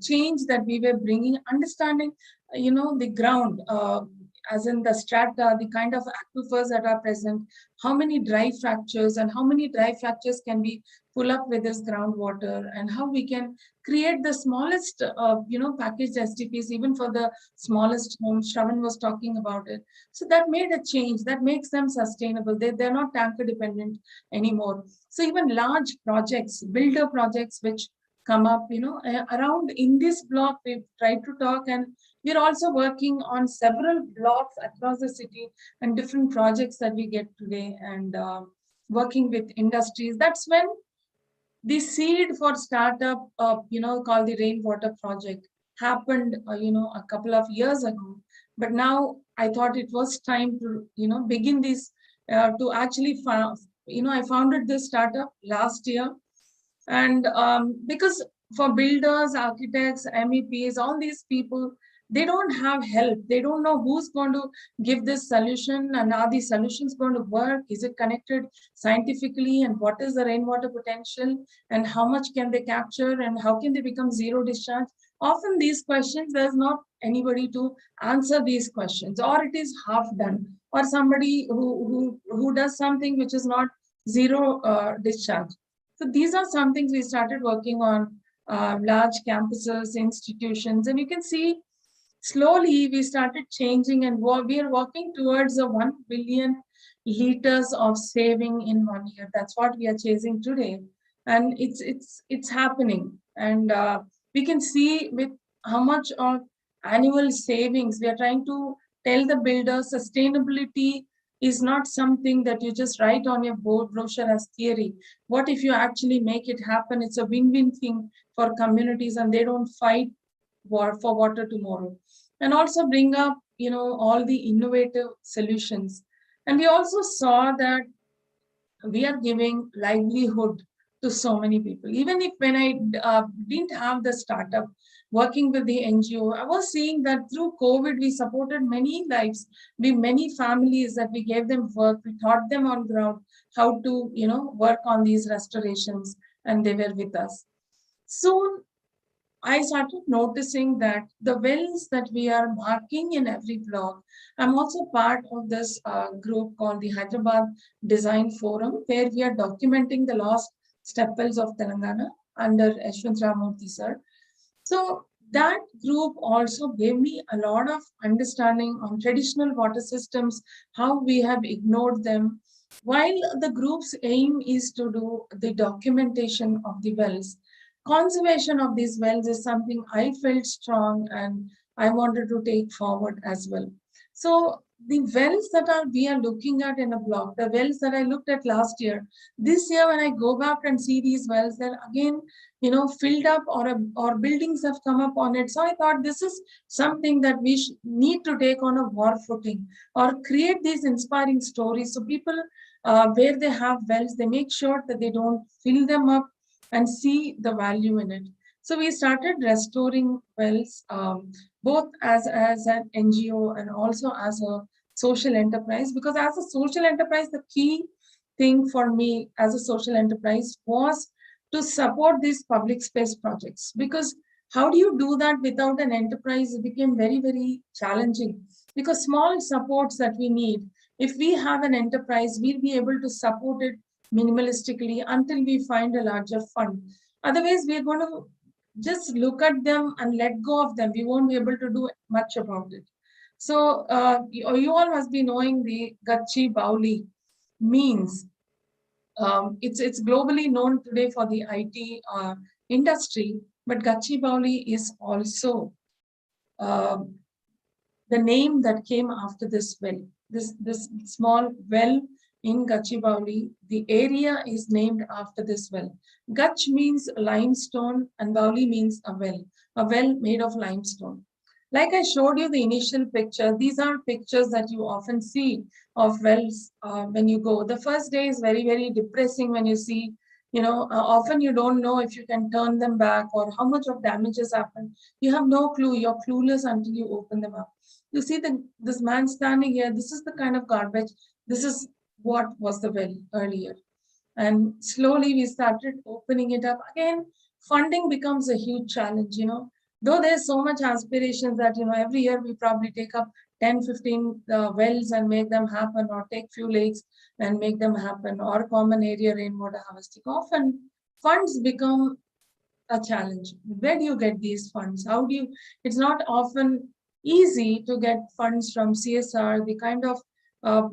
change that we were bringing, understanding, the ground, as in the strata, the kind of aquifers that are present, how many dry fractures and how many dry fractures can we pull up with this groundwater, and how we can create the smallest, packaged STPs, even for the smallest homes. Shravan was talking about it. So that made a change that makes them sustainable. They're not tanker dependent anymore. So even large projects, builder projects, which come up, around in this block, we've tried to talk, and we're also working on several blocks across the city and different projects that we get today, and working with industries. That's when the seed for startup, called the Rainwater project happened, a couple of years ago. But now I thought it was time to, begin this, to actually, I founded this startup last year. And because for builders, architects, MEPs, all these people, they don't have help. They don't know who's going to give this solution, and are these solutions going to work? Is it connected scientifically? And what is the rainwater potential? And how much can they capture? And how can they become zero discharge? often these questions, there's not anybody to answer these questions, or it is half done, or somebody who does something which is not zero discharge. So these are some things we started working on, large campuses, institutions, and you can see slowly we started changing, and we are working towards a 1 billion liters of saving in 1 year. That's what we are chasing today, and it's happening. And we can see with how much of annual savings we are trying to tell the builders. Sustainability is not something that you just write on your board brochure as theory. What if you actually make it happen? It's a win-win thing for communities, and they don't fight war for water tomorrow. And also bring up, all the innovative solutions. And we also saw that we are giving livelihood to so many people. Even if when I didn't have the startup working with the NGO, I was seeing that through COVID, we supported many lives, many families, that we gave them work, we taught them on ground how to, work on these restorations, and they were with us. Soon, I started noticing that the wells that we are marking in every block, I'm also part of this group called the Hyderabad Design Forum, where we are documenting the lost stepwells of Telangana under Yashwant Ramurthy sir. So that group also gave me a lot of understanding on traditional water systems, how we have ignored them. While the group's aim is to do the documentation of the wells, conservation of these wells is something I felt strong and I wanted to take forward as well. So the wells that we are looking at in a block, the wells that I looked at last year, this year when I go back and see these wells, they're again, filled up, or buildings have come up on it. So I thought this is something that we need to take on a war footing, or create these inspiring stories. So people, where they have wells, they make sure that they don't fill them up, and see the value in it. So we started restoring wells, both as an NGO and also as a social enterprise, because as a social enterprise, the key thing for me as a social enterprise was to support these public space projects. Because how do you do that without an enterprise? It became very, very challenging, because small supports that we need, if we have an enterprise, we'll be able to support it minimalistically until we find a larger fund. Otherwise, we're going to just look at them and let go of them. We won't be able to do much about it. So you all must be knowing the GACHIBOWLI means. It's globally known today for the IT industry, but GACHIBOWLI is also the name that came after this well. This small well in GACHIBOWLI, the area is named after this well. Gach means limestone and Bowli means a well made of limestone. Like I showed you the initial picture, these are pictures that you often see of wells when you go. The first day is very, very depressing when you see, often you don't know if you can turn them back or how much of damage has happened. You have no clue, you're clueless until you open them up. You see this man standing here, this is the kind of garbage, this is what was the well earlier. And slowly we started opening it up. Again, funding becomes a huge challenge, though there's so much aspirations that, every year we probably take up 10, 15 wells and make them happen, or take few lakes and make them happen, or common area rainwater harvesting. Often funds become a challenge. Where do you get these funds? It's not often easy to get funds from CSR, the kind of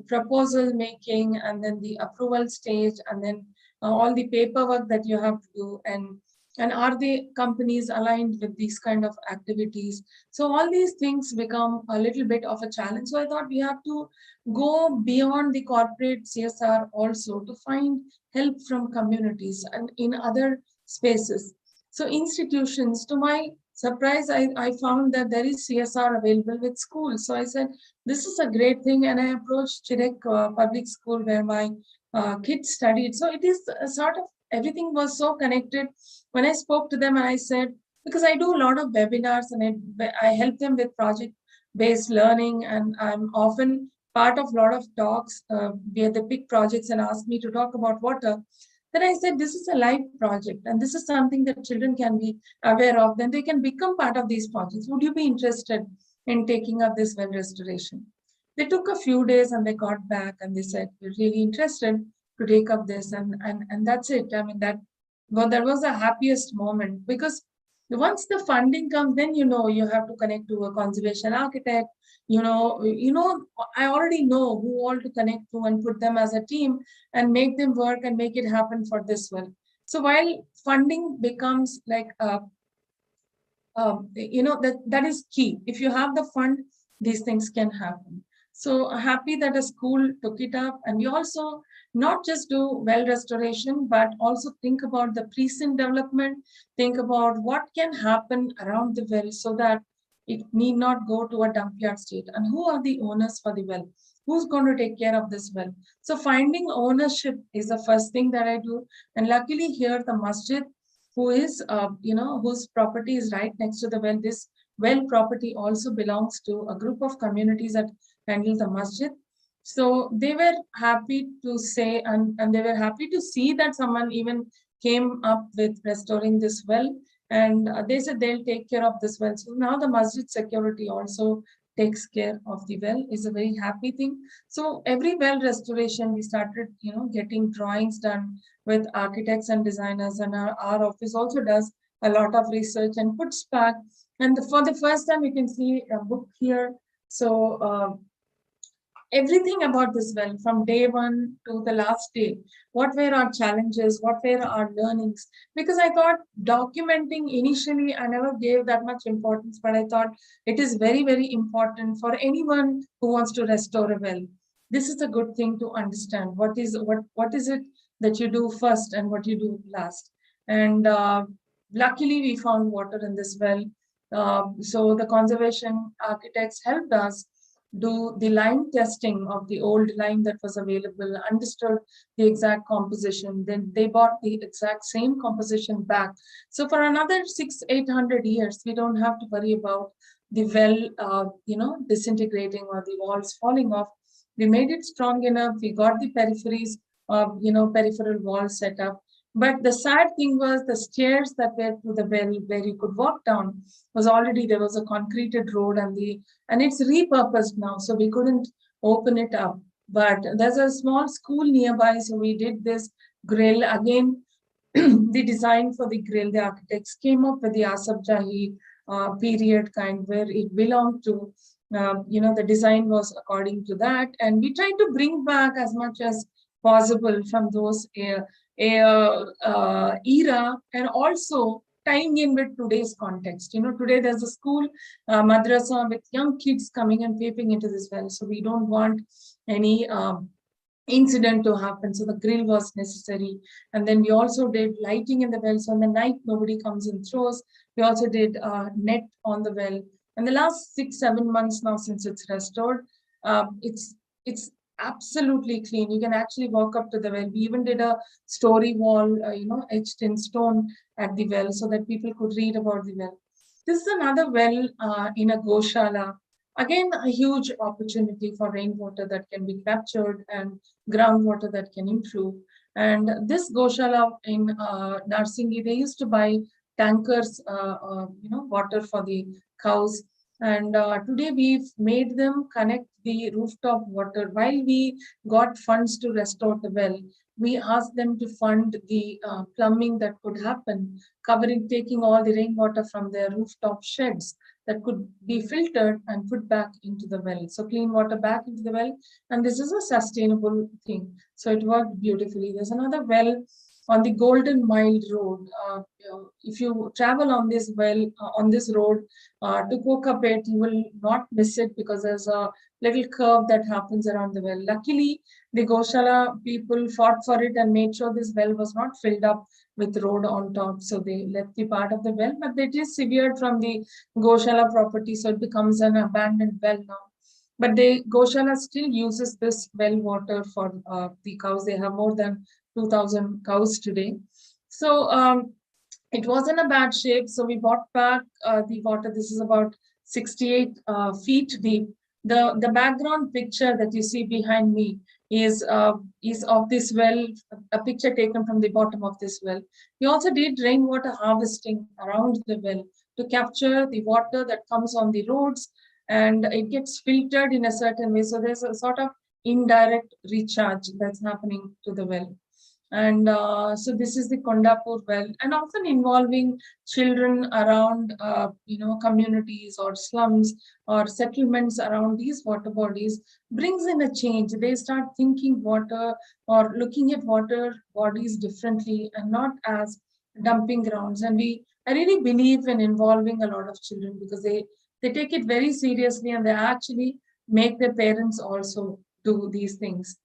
proposal making, and then the approval stage, and then all the paperwork that you have to do, and are the companies aligned with these kind of activities? So all these things become a little bit of a challenge. So I thought we have to go beyond the corporate CSR also to find help from communities and in other spaces. So institutions, to my surprise, I found that there is CSR available with schools. So I said, this is a great thing. And I approached Chirek Public School where my kids studied. So it is a sort of, everything was so connected. When I spoke to them and I said, because I do a lot of webinars and I help them with project-based learning, and I'm often part of a lot of talks where they pick projects and ask me to talk about water. Then I said, this is a live project and this is something that children can be aware of. Then they can become part of these projects. Would you be interested in taking up this well restoration? They took a few days and they got back and they said, we're really interested to take up this. And that's it. I mean, that was the happiest moment, because once the funding comes, then you have to connect to a conservation architect. I already know who all to connect to and put them as a team and make them work and make it happen for this well. So while funding becomes like that is key. If you have the fund, these things can happen. So happy that a school took it up, and we also not just do well restoration, but also think about the precinct development, think about what can happen around the well so that it need not go to a dump yard state. And who are the owners for the well? Who's going to take care of this well? So finding ownership is the first thing that I do. And luckily here the masjid, who is, whose property is right next to the well. This well property also belongs to a group of communities that handle the masjid. So they were happy to say, and they were happy to see that someone even came up with restoring this well. And they said they'll take care of this well. So now the masjid security also takes care of the well, is a very happy thing. So every well restoration, we started, getting drawings done with architects and designers, and our office also does a lot of research and puts back. And for the first time, you can see a book here. So everything about this well, from day one to the last day. What were our challenges? What were our learnings? Because I thought documenting initially, I never gave that much importance, but I thought it is very, very important for anyone who wants to restore a well. This is a good thing to understand. What is it that you do first and what you do last? And luckily, we found water in this well. So the conservation architects helped us do the lime testing of the old lime that was available, understood the exact composition. Then they bought the exact same composition back. So for another 600-800 years, we don't have to worry about the well, disintegrating or the walls falling off. We made it strong enough. We got the peripheries of, peripheral walls set up. But the sad thing was the stairs that were to the well where you could walk down was already, there was a concreted road, and it's repurposed now, so we couldn't open it up. But there's a small school nearby, so we did this grill again. The design for the grill, the architects came up with the Asaf Jahi period kind, where it belonged to. The design was according to that, and we tried to bring back as much as possible from those era, and also tying in with today's context. Today there's a school, madrasa with young kids coming and peeping into this well. So we don't want any incident to happen. So the grill was necessary. And then we also did lighting in the well. So in the night, nobody comes and throws. We also did net on the well. And the last 6-7 months now, since it's restored, it's absolutely clean. You can actually walk up to the well. We even did a story wall, etched in stone at the well so that people could read about the well. This is another well in a GOSHALA. Again, a huge opportunity for rainwater that can be captured and groundwater that can improve. And this GOSHALA in Narsingi, they used to buy tankers, water for the cows. And today we've made them connect the rooftop water. While we got funds to restore the well, we asked them to fund the plumbing that could happen, taking all the rainwater from their rooftop sheds that could be filtered and put back into the well. So clean water back into the well. And this is a sustainable thing. So it worked beautifully. There's another well on the Golden Mile Road. If you travel on this on this road to Kokapet, you will not miss it because there's a little curve that happens around the well. Luckily, the GOSHALA people fought for it and made sure this well was not filled up with road on top. So they left the part of the well, but it is severed from the GOSHALA property, so it becomes an abandoned well now. But the GOSHALA still uses this well water for the cows. They have more than 2,000 cows today. So it was in a bad shape. So we brought back the water. This is about 68 feet deep. The background picture that you see behind me is of this well, a picture taken from the bottom of this well. We also did rainwater harvesting around the well to capture the water that comes on the roads, and it gets filtered in a certain way. So there's a sort of indirect recharge that's happening to the well. And so this is the Kondapur well, and often involving children around, communities or slums or settlements around these water bodies, brings in a change. They start thinking water or looking at water bodies differently and not as dumping grounds. And I really believe in involving a lot of children, because they take it very seriously, and they actually make their parents also do these things.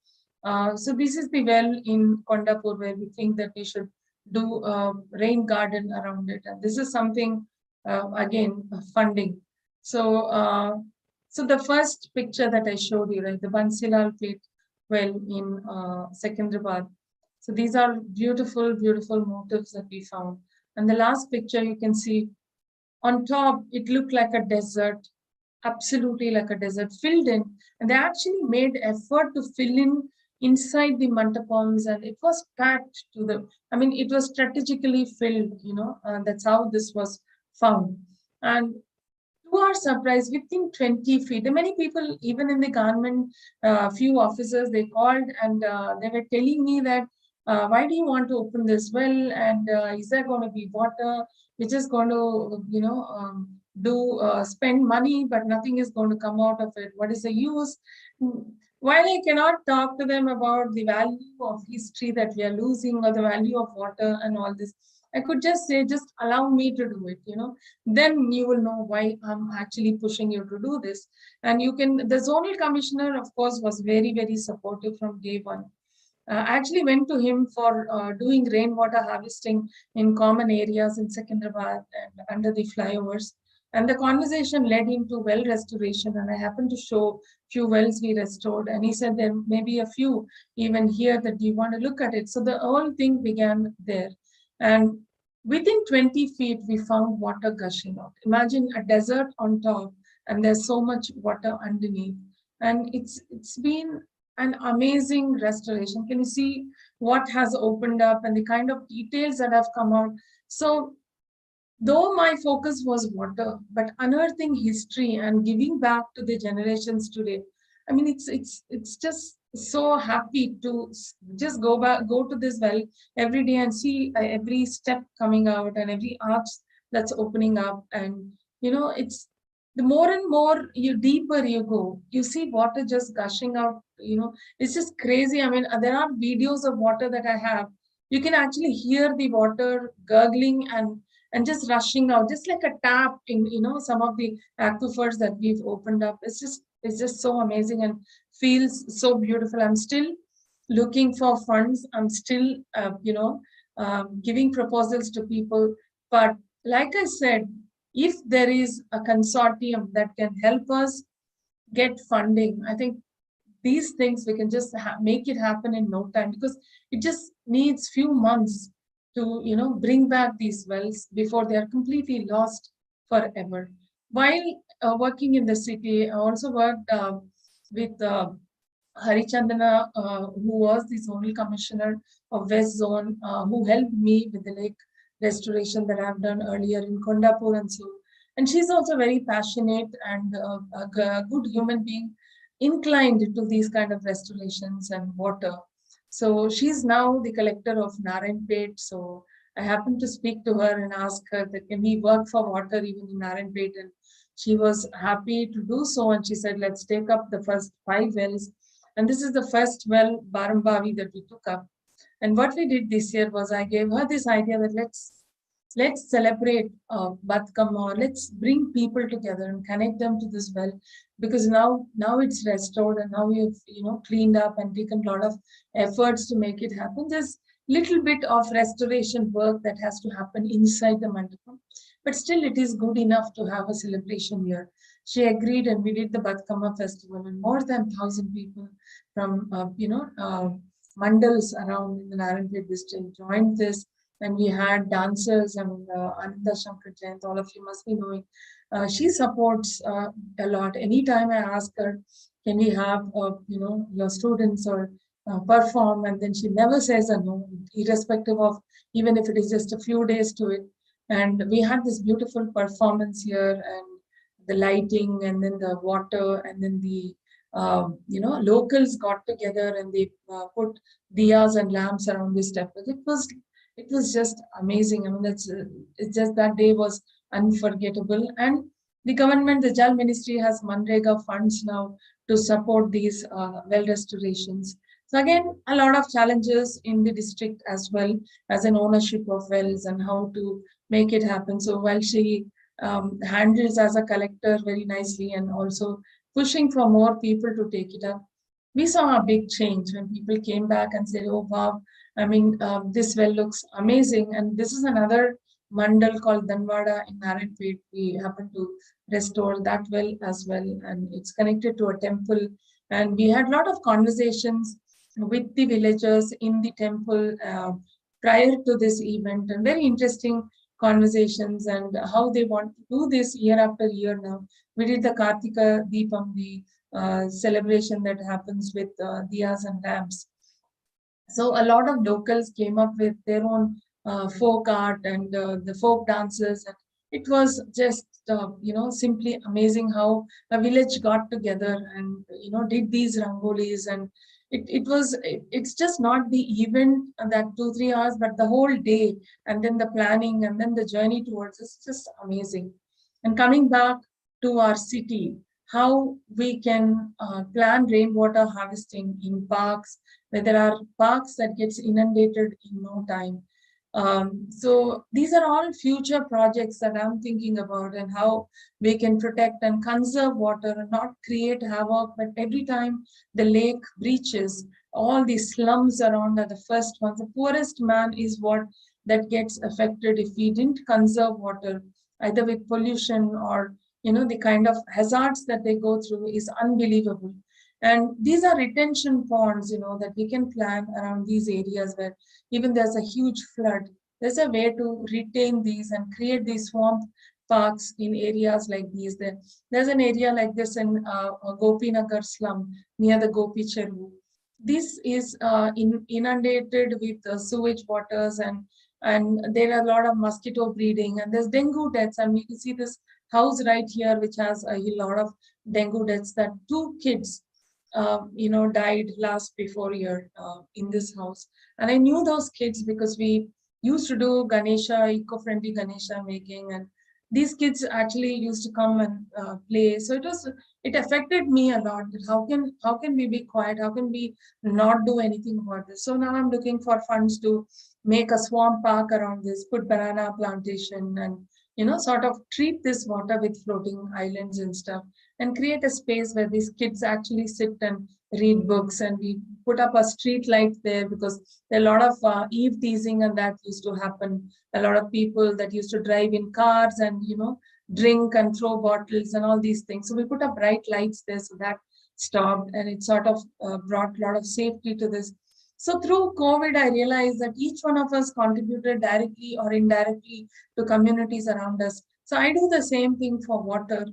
So this is the well in Kondapur where we think that we should do a rain garden around it. And this is something, again, funding. So the first picture that I showed you, right, the BANSILAI pit well in Secunderabad. So these are beautiful, beautiful motifs that we found. And the last picture you can see on top, it looked like a desert, absolutely like a desert, filled in. And they actually made effort to fill in inside the mantapams, and it was packed to the, it was strategically filled, that's how this was found. And to our surprise, within 20 feet, there many people, even in the government, few officers, they called, and they were telling me that, why do you want to open this well? And is there going to be water, which is going to, spend money, but nothing is going to come out of it? What is the use? While I cannot talk to them about the value of history that we are losing, or the value of water and all this, I could just say, just allow me to do it, then you will know why I'm actually pushing you to do this. And the zonal commissioner, of course, was very, very supportive from day one. I actually went to him for doing rainwater harvesting in common areas in Secunderabad and under the flyovers. And the conversation led into well restoration, and I happened to show few wells we restored. And he said there may be a few even here that you want to look at it. So the whole thing began there. And within 20 feet, we found water gushing out. Imagine a desert on top, and there's so much water underneath. And it's been an amazing restoration. Can you see what has opened up and the kind of details that have come out? So though my focus was water, but unearthing history and giving back to the generations today, it's just so happy to just go to this well every day and see every step coming out and every arch that's opening up. And it's the more and more deeper you go, you see water just gushing out. It's just crazy. There are videos of water that I have. You can actually hear the water gurgling and just rushing out, just like a tap in some of the aquifers that we've opened up. It's just so amazing and feels so beautiful. I'm still looking for funds. I'm still giving proposals to people. But like I said, if there is a consortium that can help us get funding, I think these things we can just make it happen in no time, because it just needs few months to bring back these wells before they are completely lost forever. While working in the city, I also worked with Harichandana, who was the zonal commissioner of West Zone, who helped me with the lake restoration that I've done earlier in Kondapur and so. And she's also very passionate and a good human being, inclined to these kind of restorations and water. So she's now the collector of Narayanpet. So I happened to speak to her and ask her that can we work for water even in Narayanpet, and she was happy to do so. And she said, let's take up the first 5 wells. And this is the first well, Barambavi, that we took up. And what we did this year was I gave her this idea that let's celebrate Batkama, let's bring people together and connect them to this well, because now it's restored and now we've cleaned up and taken a lot of efforts to make it happen. There's little bit of restoration work that has to happen inside the mandapam, but still it is good enough to have a celebration here. She agreed, and we did the Batkama festival, and more than 1,000 people from mandals around in the Narayanpet district joined this. And we had dancers, Ananda Shankar Jain, all of you must be knowing. she supports a lot. Anytime I ask her, can we have, your students or perform, and then she never says a no, irrespective of even if it is just a few days to it. And we had this beautiful performance here, and the lighting, and then the water, and then the locals got together and they put diyas and lamps around this temple. It was just amazing. I mean, it's just that day was unforgettable. And the government, the Jal Ministry has Manrega funds now to support these well restorations. So again, a lot of challenges in the district as well as an ownership of wells and how to make it happen. So while she handles as a collector very nicely and also pushing for more people to take it up, we saw a big change when people came back and said, oh, wow, I mean, this well looks amazing. And this is another mandal called Danwada in Narayanpet. We happen to restore that well as well. And it's connected to a temple. And we had a lot of conversations with the villagers in the temple prior to this event, and very interesting conversations and how they want to do this year after year now. We did the Kartika Deepam, the celebration that happens with diyas and lamps. So a lot of locals came up with their own folk art and the folk dances. And it was just, simply amazing how a village got together and, did these rangolis. And it's just not the event that 2-3 hours, but the whole day, and then the planning and then the journey towards it's just amazing. And coming back to our city, how we can plan rainwater harvesting in parks, where there are parks that gets inundated in no time. So these are all future projects that I'm thinking about, and how we can protect and conserve water and not create havoc. But every time the lake breaches, all the slums around are the first ones. The poorest man is what that gets affected if we didn't conserve water, either with pollution or the kind of hazards that they go through is unbelievable. And these are retention ponds, that we can plan around these areas where even there's a huge flood. There's a way to retain these and create these swamp parks in areas like these. There's an area like this in Gopinagar slum near the Gopi Cheru. This is inundated with sewage waters, and there are a lot of mosquito breeding, and there's dengue deaths. And we can see this house right here, which has a lot of dengue deaths, that 2 kids died last before year in this house. And I knew those kids because we used to do Ganesha, eco-friendly Ganesha making, and these kids actually used to come and play. So it affected me a lot. That how can we be quiet? How can we not do anything about this? So now I'm looking for funds to make a swamp park around this, put banana plantation, and sort of treat this water with floating islands and stuff, and create a space where these kids actually sit and read books. And we put up a street light there because there are a lot of eve teasing, and that used to happen. A lot of people that used to drive in cars and drink and throw bottles and all these things. So we put up bright lights there, so that stopped, and it sort of brought a lot of safety to this. So through COVID, I realized that each one of us contributed directly or indirectly to communities around us. So I do the same thing for water.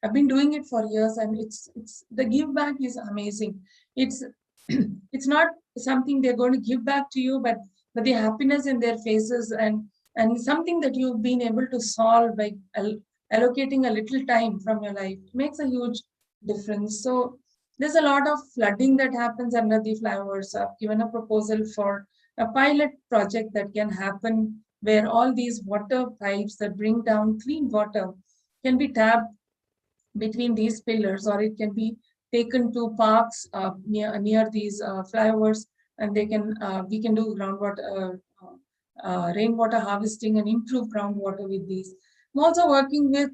I've been doing it for years, and it's the give back is amazing. It's it's not something they're going to give back to you, but the happiness in their faces, and something that you've been able to solve by allocating a little time from your life makes a huge difference. So there's a lot of flooding that happens under the flyovers. I've given a proposal for a pilot project that can happen where all these water pipes that bring down clean water can be tapped between these pillars, or it can be taken to parks near these flyovers, and we can do groundwater rainwater harvesting and improve groundwater with these. I'm also working with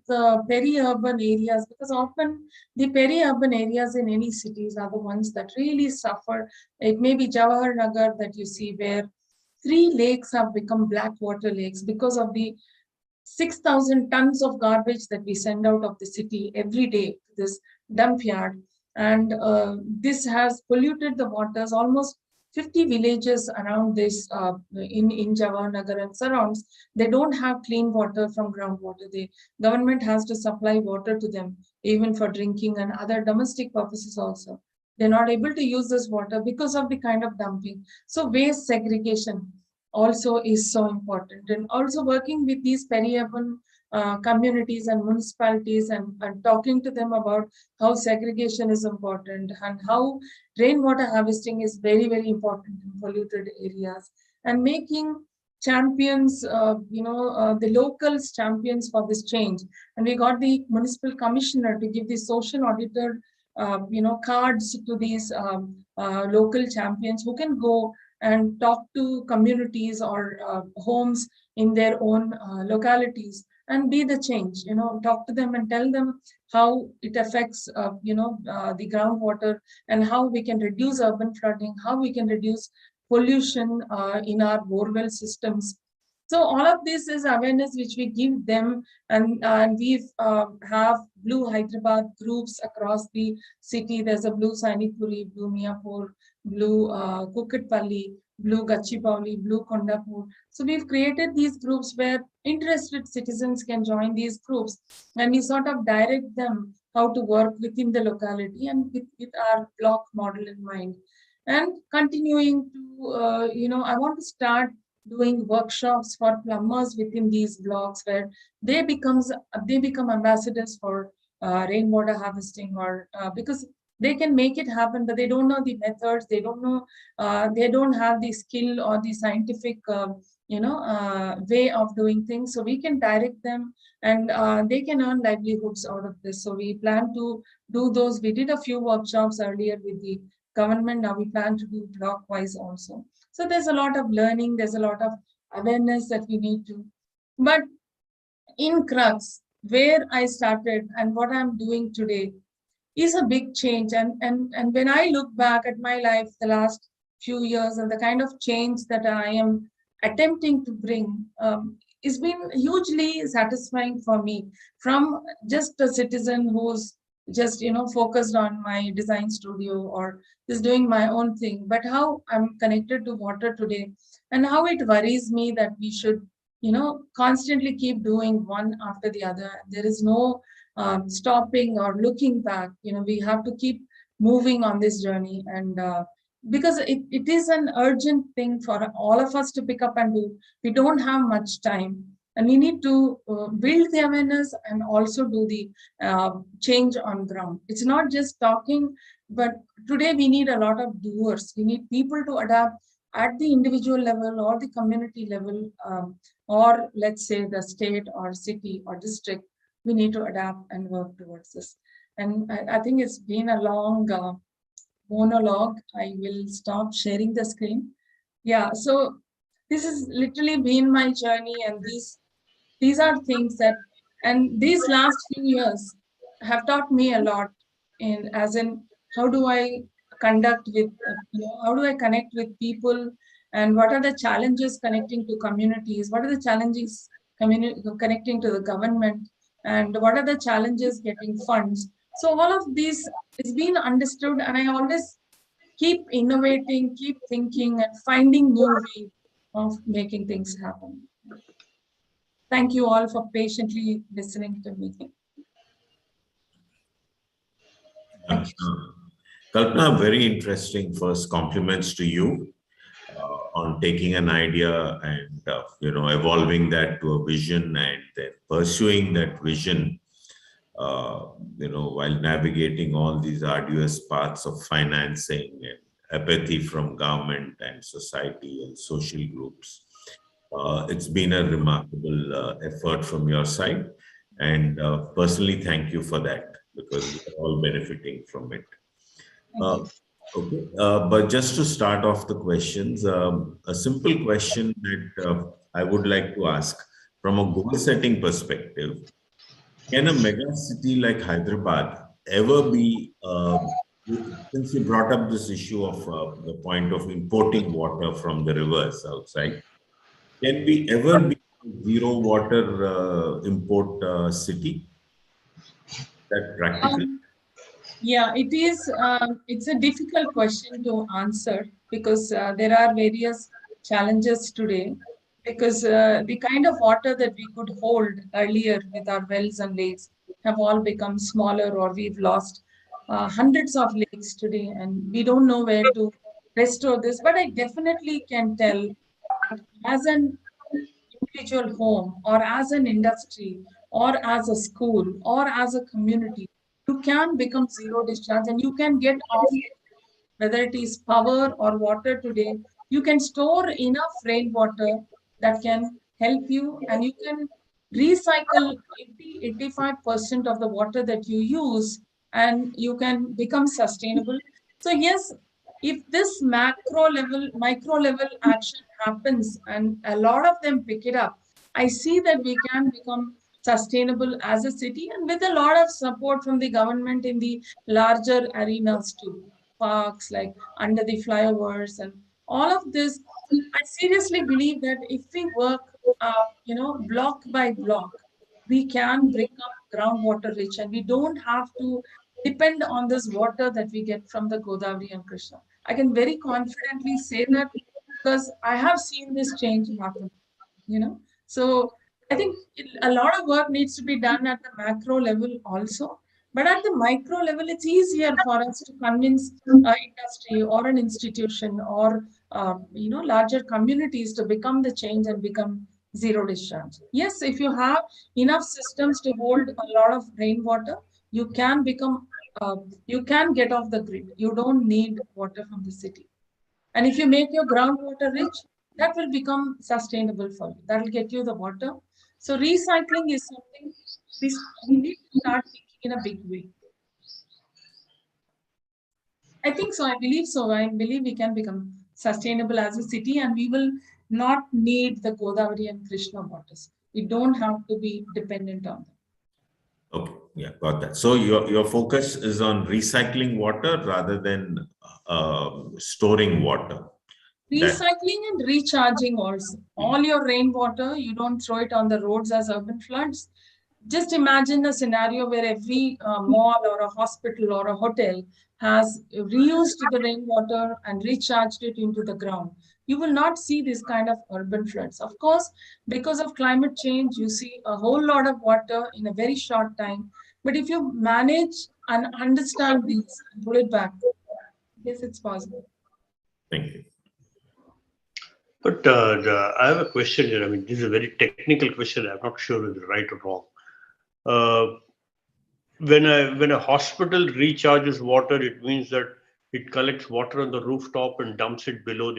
peri-urban areas, because often the peri-urban areas in any cities are the ones that really suffer. It may be Jawahar Nagar that you see, where 3 lakes have become black water lakes because of the 6,000 tons of garbage that we send out of the city every day to this dump yard. And this has polluted the waters. Almost 50 villages around this in Jawaharnagar and surrounds, they don't have clean water from groundwater. The government has to supply water to them, even for drinking and other domestic purposes also. They're not able to use this water because of the kind of dumping. So waste segregation also is so important. And also working with these peri-urban communities and municipalities and talking to them about how segregation is important and how rainwater harvesting is very, very important in polluted areas, and making champions, the locals champions for this change. And we got the municipal commissioner to give the social auditor, cards to these local champions who can go and talk to communities or homes in their own localities and be the change, talk to them and tell them how it affects, the groundwater, and how we can reduce urban flooding, how we can reduce pollution in our borewell systems. So all of this is awareness which we give them, and we have Blue Hyderabad groups across the city. There's a Blue Sainipuri, Blue Miapur, Blue Kukatpalli, Blue GACHIBOWLI, Blue KONDAPUR. So we've created these groups where interested citizens can join these groups, and we sort of direct them how to work within the locality and with our block model in mind. And continuing to, I want to start doing workshops for plumbers within these blocks where they become ambassadors for rainwater harvesting, or because they can make it happen, but they don't know the methods, they don't know, they don't have the skill or the scientific way of doing things. So we can direct them, and they can earn livelihoods out of this. So we plan to do those. We did a few workshops earlier with the government. Now we plan to do block wise also. So there's a lot of learning, there's a lot of awareness that we need to. But in CRUX, where I started and what I'm doing today is a big change. And when I look back at my life the last few years and the kind of change that I am attempting to bring, it's been hugely satisfying for me, from just a citizen who's just focused on my design studio or just doing my own thing, but how I'm connected to water today, and how it worries me that we should constantly keep doing one after the other. There is no stopping or looking back. We have to keep moving on this journey, and because it is an urgent thing for all of us to pick up and do. We don't have much time, and we need to build the awareness and also do the change on ground. It's not just talking, but today we need a lot of doers. We need people to adapt at the individual level or the community level, or let's say the state or city or district. We need to adapt and work towards this. And I think it's been a long monologue. I will stop sharing the screen. Yeah, so this has literally been my journey, and these are things that, and these last few years have taught me a lot, as in how do I conduct with, how do I connect with people, and what are the challenges connecting to communities, what are the challenges connecting to the government, and what are the challenges getting funds. So all of this is being understood, and I always keep innovating, keep thinking, and finding new ways of making things happen. Thank you all for patiently listening to me. Thank you. Kalpana, very interesting. First, compliments to you on taking an idea and evolving that to a vision, and then pursuing that vision. While navigating all these arduous paths of financing and apathy from government and society and social groups. It's been a remarkable effort from your side, and personally thank you for that, because we're all benefiting from it. Okay, but just to start off the questions, a simple question that I would like to ask from a goal setting perspective: can a mega city like Hyderabad ever be, since you brought up this issue of the point of importing water from the rivers outside, can we ever be a zero water import city? That practical? Yeah, it is. It's a difficult question to answer because there are various challenges today. Because the kind of water that we could hold earlier with our wells and lakes have all become smaller, or we've lost hundreds of lakes today, and we don't know where to restore this. But I definitely can tell that as an individual home or as an industry or as a school or as a community, you can become zero discharge and you can get off, whether it is power or water today. You can store enough rainwater that can help you, and you can recycle 80-85% of the water that you use, and you can become sustainable. So yes, if this micro level action happens and a lot of them pick it up, I see that we can become sustainable as a city, and with a lot of support from the government in the larger arenas too, parks like under the flyovers and all of this. I seriously believe that if we work, block by block, we can become groundwater rich, and we don't have to depend on this water that we get from the Godavari and Krishna. I can very confidently say that because I have seen this change happen, you know. So I think a lot of work needs to be done at the macro level also. But at the micro level, it's easier for us to convince industry or an institution or larger communities to become the change and become zero discharge. Yes, if you have enough systems to hold a lot of rainwater, you can become you can get off the grid. You don't need water from the city. And if you make your groundwater rich, that will become sustainable for you. That will get you the water. So recycling is something we need to start thinking in a big way. I think so. I believe so. I believe we can become sustainable as a city, and we will not need the Godavari and Krishna waters. We don't have to be dependent on them. Okay, yeah, got that. So your focus is on recycling water rather than storing water. Recycling and recharging also. All your rainwater, you don't throw it on the roads as urban floods. Just imagine a scenario where every mall or a hospital or a hotel has reused the rainwater and recharged it into the ground. You will not see this kind of urban floods. Of course, because of climate change, you see a whole lot of water in a very short time. But if you manage and understand these and put it back, yes, it's possible. Thank you. But I have a question here. I mean, this is a very technical question. I'm not sure whether it's right or wrong. When a hospital recharges water, it means that it collects water on the rooftop and dumps it below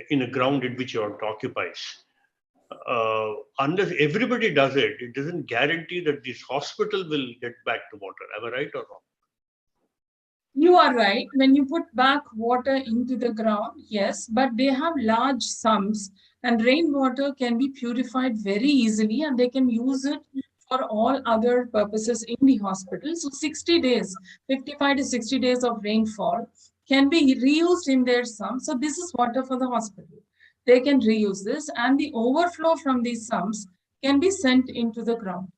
in the ground in which it occupies. Unless everybody does it, it doesn't guarantee that this hospital will get back to water. Am I right or wrong? You are right. When you put back water into the ground, yes, but they have large sumps, and rainwater can be purified very easily, and they can use it for all other purposes in the hospital. So 60 days, 55 to 60 days of rainfall can be reused in their sumps. So this is water for the hospital. They can reuse this, and the overflow from these sumps can be sent into the ground.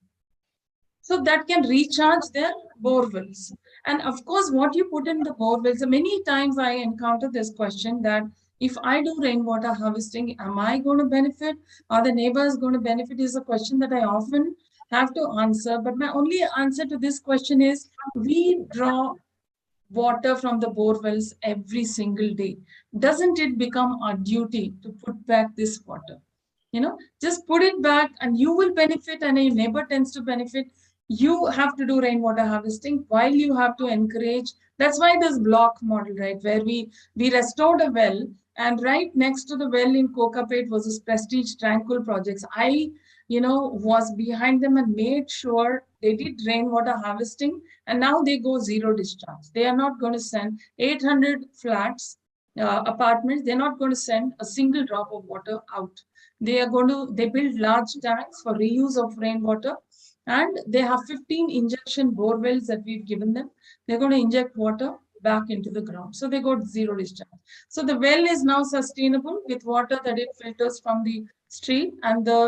So that can recharge their bore wells. And of course, what you put in the bore wells, many times I encounter this question that if I do rainwater harvesting, am I going to benefit? Are the neighbors going to benefit? Is a question that I often have to answer. But my only answer to this question is we draw water from the bore wells every single day. Doesn't it become our duty to put back this water? Just put it back and you will benefit, and your neighbor tends to benefit. You have to do rainwater harvesting while you have to encourage. That's why this block model, right, where we restored a well, and right next to the well in Kokapet was this Prestige Tranquil projects. I was behind them and made sure they did rainwater harvesting, and now they go zero discharge. They are not going to send 800 flats, apartments. They're not going to send a single drop of water out. They build large tanks for reuse of rainwater, and they have 15 injection bore wells that we've given them. They're going to inject water back into the ground. So they got zero discharge. So the well is now sustainable with water that it filters from the street, and the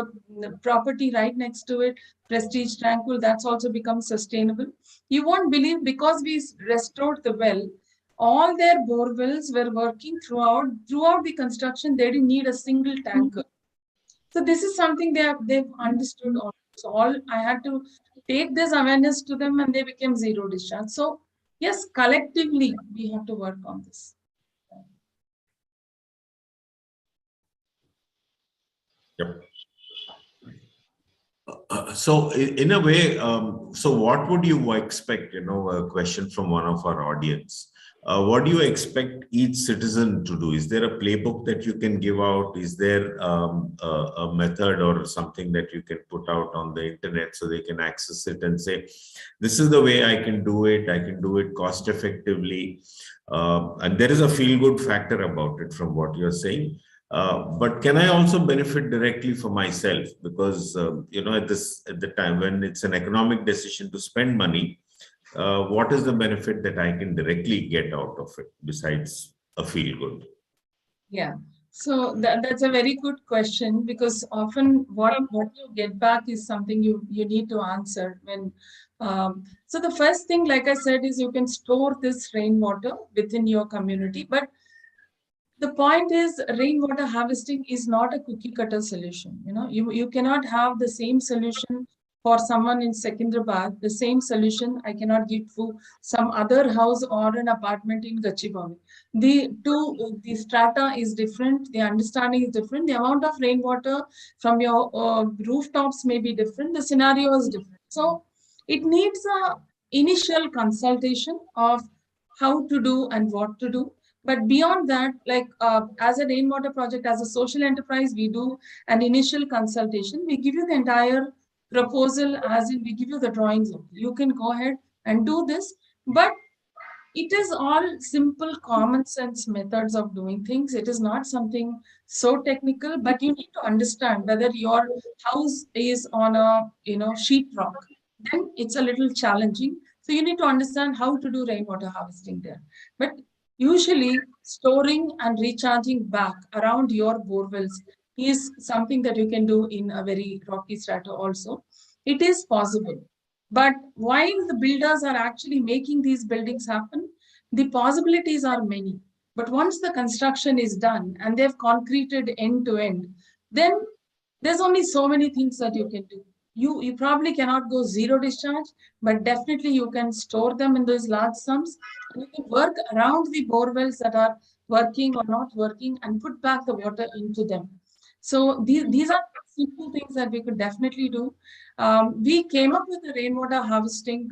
property right next to it, Prestige Tranquil, that's also become sustainable. You won't believe, because we restored the well, all their bore wells were working throughout the construction. They didn't need a single tanker. So this is something they've understood. So all I had to take this awareness to them, and they became zero discharge. So yes, collectively we have to work on this. Yep. So in a way, so what would you expect, a question from one of our audience. What do you expect each citizen to do? Is there a playbook that you can give out? Is there a method or something that you can put out on the internet so they can access it and say, this is the way I can do it. I can do it cost effectively. And there is a feel-good factor about it from what you're saying. But can I also benefit directly for myself? Because, at the time when it's an economic decision to spend money, what is the benefit that I can directly get out of it besides a feel good? Yeah, so that's a very good question, because often what you get back is something you need to answer when. So the first thing, like I said, is you can store this rainwater within your community. But the point is, rainwater harvesting is not a cookie cutter solution. You cannot have the same solution for someone in Secunderabad. The same solution I cannot give to some other house or an apartment in Gachibowli. The strata is different. The understanding is different. The amount of rainwater from your rooftops may be different. The scenario is different. So it needs a initial consultation of how to do and what to do. But beyond that, like as a rainwater project, as a social enterprise, we do an initial consultation. We give you the entire proposal, as in we give you the drawings. You can go ahead and do this. But it is all simple, common sense methods of doing things. It is not something so technical, but you need to understand whether your house is on a sheet rock. Then it's a little challenging. So you need to understand how to do rainwater harvesting there. But usually, storing and recharging back around your borewells is something that you can do in a very rocky strata also. It is possible. But while the builders are actually making these buildings happen, the possibilities are many. But once the construction is done and they've concreted end to end, then there's only so many things that you can do. You probably cannot go zero discharge, but definitely you can store them in those large sums. And you can work around the bore wells that are working or not working and put back the water into them. So these are simple things that we could definitely do. We came up with a rainwater harvesting,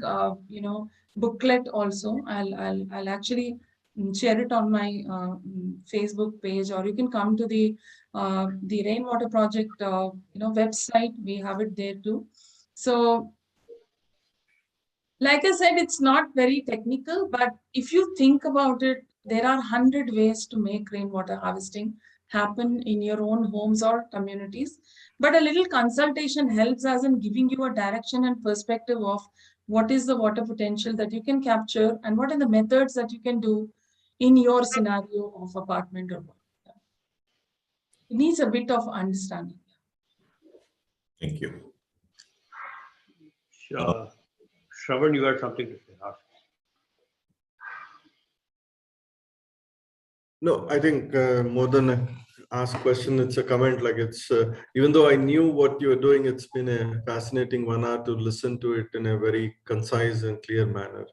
booklet also. I'll actually share it on my Facebook page, or you can come to the Rainwater Project, website. We have it there too. So, like I said, it's not very technical, but if you think about it, there are 100 ways to make rainwater harvesting happen in your own homes or communities. But a little consultation helps us in giving you a direction and perspective of what is the water potential that you can capture and what are the methods that you can do in your scenario of apartment or what. It needs a bit of understanding. Thank you. Shravan, you had something to say. Ask. No, I think more than a ask question, it's a comment. Like it's even though I knew what you were doing, it's been a fascinating 1 hour to listen to it in a very concise and clear manner.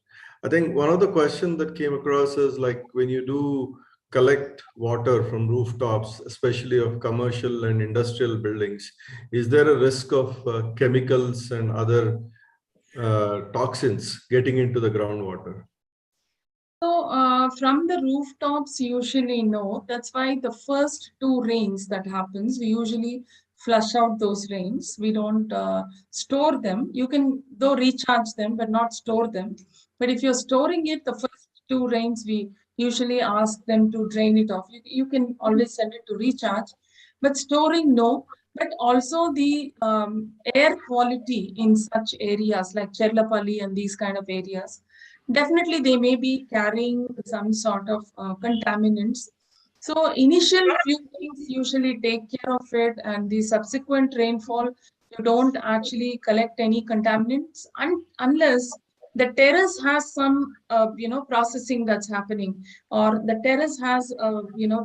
I think one of the questions that came across is like when you do collect water from rooftops, especially of commercial and industrial buildings, is there a risk of chemicals and other toxins getting into the groundwater? So from the rooftops, usually no. That's why the first 2 rains that happens, we usually flush out those rains. We don't store them. You can though recharge them, but not store them. But if you're storing it, the first 2 rains, we usually ask them to drain it off. You can always send it to recharge, but storing, no. But also the air quality in such areas like Cherlapalli and these kind of areas, definitely they may be carrying some sort of contaminants. So initial few things usually take care of it, and the subsequent rainfall, you don't actually collect any contaminants unless the terrace has some, processing that's happening, or the terrace has,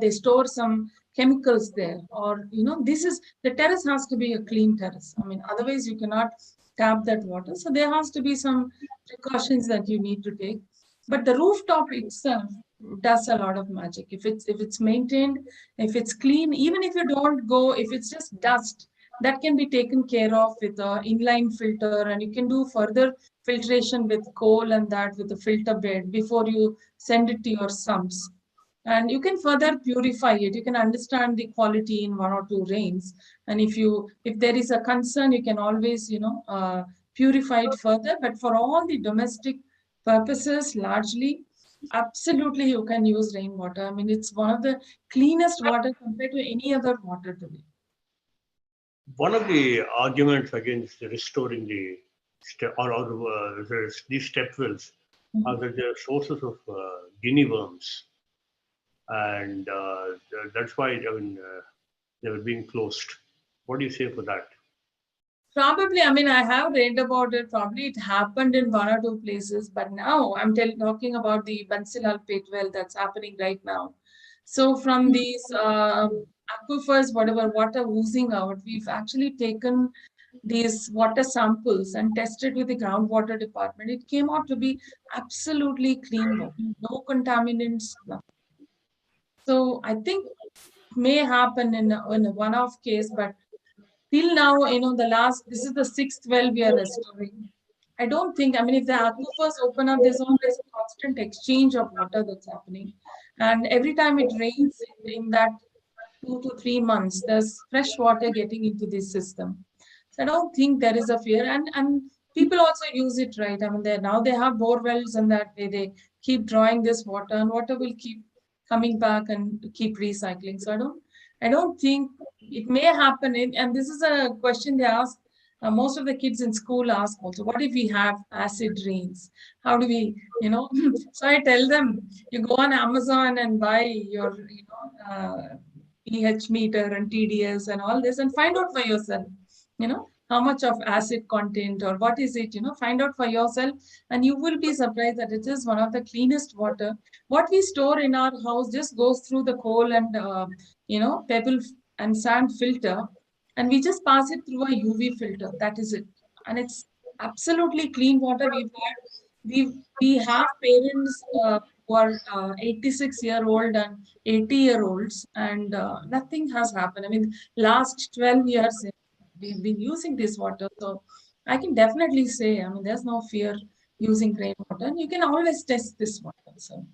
they store some chemicals there, or, the terrace has to be a clean terrace. I mean, otherwise you cannot tap that water. So there has to be some precautions that you need to take. But the rooftop itself does a lot of magic. If it's maintained, if it's clean, even if you don't go, if it's just dust, that can be taken care of with a inline filter, and you can do further filtration with coal and that with a filter bed before you send it to your sumps. And you can further purify it. You can understand the quality in 1 or 2 rains. And if there is a concern, you can always, purify it further. But for all the domestic purposes, largely, absolutely, you can use rainwater. I mean, it's one of the cleanest water compared to any other water today. One of the arguments against restoring the these step wells are that they're sources of guinea worms, and that's why they were being closed. What do you say for that? Probably, I mean, I have read about it. Probably it happened in 1 or 2 places, but now I'm talking about the BANSILAI pit well that's happening right now. So from these aquifers, whatever water oozing out, we've actually taken these water samples and tested with the groundwater department. It came out to be absolutely clean water, no contaminants. Nothing. So I think it may happen in a one-off case, but till now, this is the 6th well we are restoring. I don't think, I mean, if the aquifers open up, there's always constant exchange of water that's happening. And every time it rains in that 2 to 3 months, there's fresh water getting into this system. So I don't think there is a fear. And people also use it, right? I mean, now they have bore wells, and that they keep drawing this water, and water will keep coming back and keep recycling. So I don't think it may happen. And this is a question they ask. Most of the kids in school ask also, what if we have acid rains? How do we, So I tell them, you go on Amazon and buy your, pH meter and TDS and all this, and find out for yourself, how much of acid content or what is it, find out for yourself, and you will be surprised that it is one of the cleanest water. What we store in our house just goes through the coal and, pebble and sand filter, and we just pass it through a UV filter. That is it. And it's absolutely clean water. We have parents who are 86-year-old and 80-year-olds, and nothing has happened. I mean, last 12 years, we've been using this water. So I can definitely say, I mean, there's no fear using rainwater. And you can always test this water. So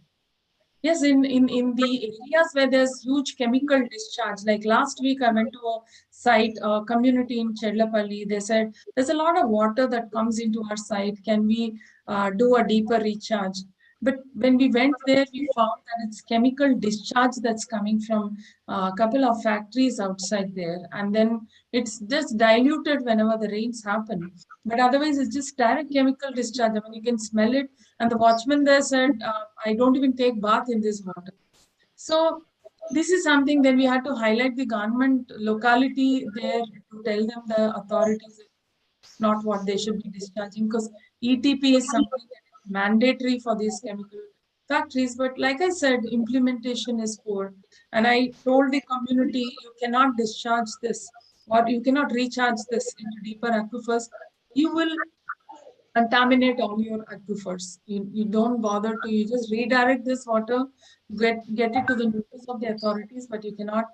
yes, in the areas where there's huge chemical discharge, like last week I went to a site, a community in Chedlapalli. They said there's a lot of water that comes into our site. Can we do a deeper recharge? But when we went there, we found that it's chemical discharge that's coming from a couple of factories outside there. And then it's just diluted whenever the rains happen. But otherwise, it's just direct chemical discharge. I mean, you can smell it. And the watchman there said, I don't even take bath in this water. So this is something that we had to highlight the government locality there to tell them, the authorities, not what they should be discharging, because ETP is something that is mandatory for these chemical factories. But like I said, implementation is poor. And I told the community, you cannot discharge this, or you cannot recharge this into deeper aquifers. You will contaminate all your aquifers. You don't bother to, you just redirect this water, get it to the notice of the authorities, but you cannot,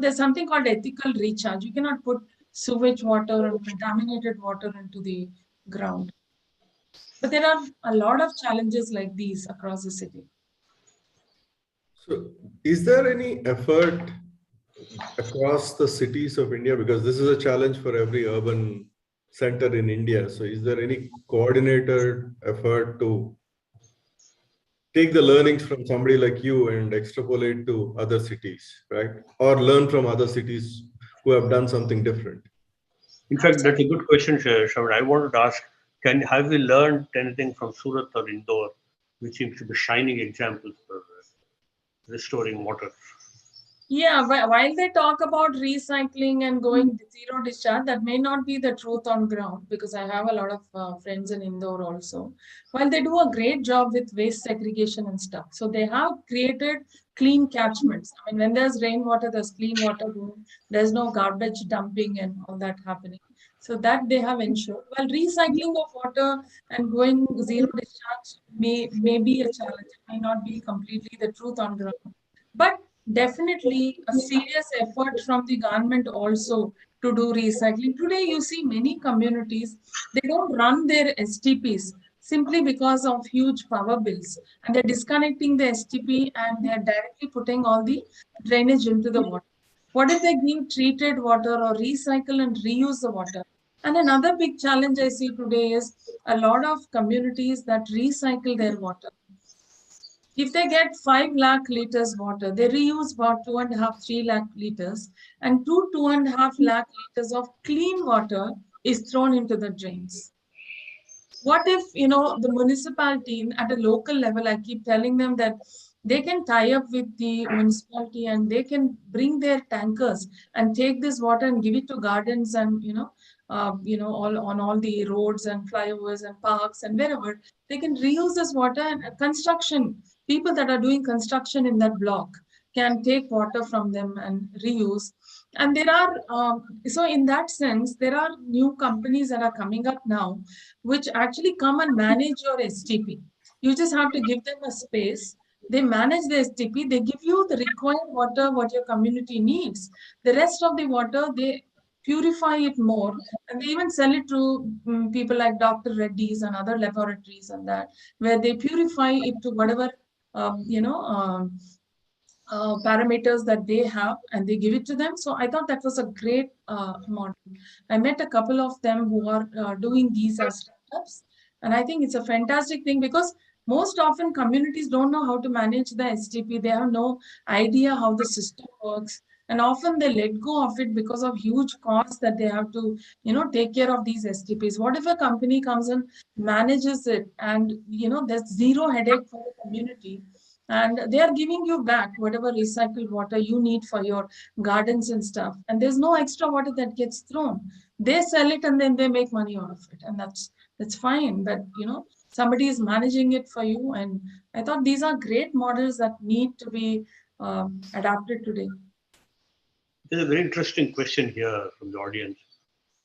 there's something called ethical recharge. You cannot put sewage water and contaminated water into the ground. But there are a lot of challenges like these across the city. So is there any effort across the cities of India? Because this is a challenge for every urban center in India. So is there any coordinated effort to take the learnings from somebody like you and extrapolate to other cities, right? Or learn from other cities who have done something different? In fact, that's a good question, Shravan. I wanted to ask, have we learned anything from Surat or Indore, which seems to be shining examples for restoring water? Yeah, while they talk about recycling and going zero discharge, that may not be the truth on ground, because I have a lot of friends in Indore also. While they do a great job with waste segregation and stuff, so they have created clean catchments. I mean, when there's rainwater, there's clean water going. There's no garbage dumping and all that happening. So that they have ensured. Well, recycling of water and going zero discharge may be a challenge. It may not be completely the truth on ground. But definitely a serious effort from the government also to do recycling. Today, you see many communities, they don't run their STPs simply because of huge power bills. And they're disconnecting the STP and they're directly putting all the drainage into the water. What if they give treated water or recycle and reuse the water? And another big challenge I see today is a lot of communities that recycle their water. If they get 5 lakh liters water, they reuse about 2.5, 3 lakh liters, and 2.5 lakh liters of clean water is thrown into the drains. What if, the municipality at a local level, I keep telling them that they can tie up with the municipality and they can bring their tankers and take this water and give it to gardens and, all on all the roads and flyovers and parks and wherever. They can reuse this water, and construction, people that are doing construction in that block can take water from them and reuse. And there are, so in that sense, there are new companies that are coming up now, which actually come and manage your STP. You just have to give them a space. They manage the STP. They give you the required water, what your community needs. The rest of the water, they purify it more, and they even sell it to people like Dr. Reddy's and other laboratories and that, where they purify it to whatever, parameters that they have, and they give it to them. So I thought that was a great model. I met a couple of them who are doing these as startups, and I think it's a fantastic thing, because most often communities don't know how to manage the STP. They have no idea how the system works, and often they let go of it because of huge costs that they have to, take care of these STPs. What if a company comes and manages it, and there's zero headache for the community, and they are giving you back whatever recycled water you need for your gardens and stuff, and there's no extra water that gets thrown. They sell it and then they make money out of it, and that's fine. But somebody is managing it for you, and I thought these are great models that need to be adapted today. There's a very interesting question here from the audience.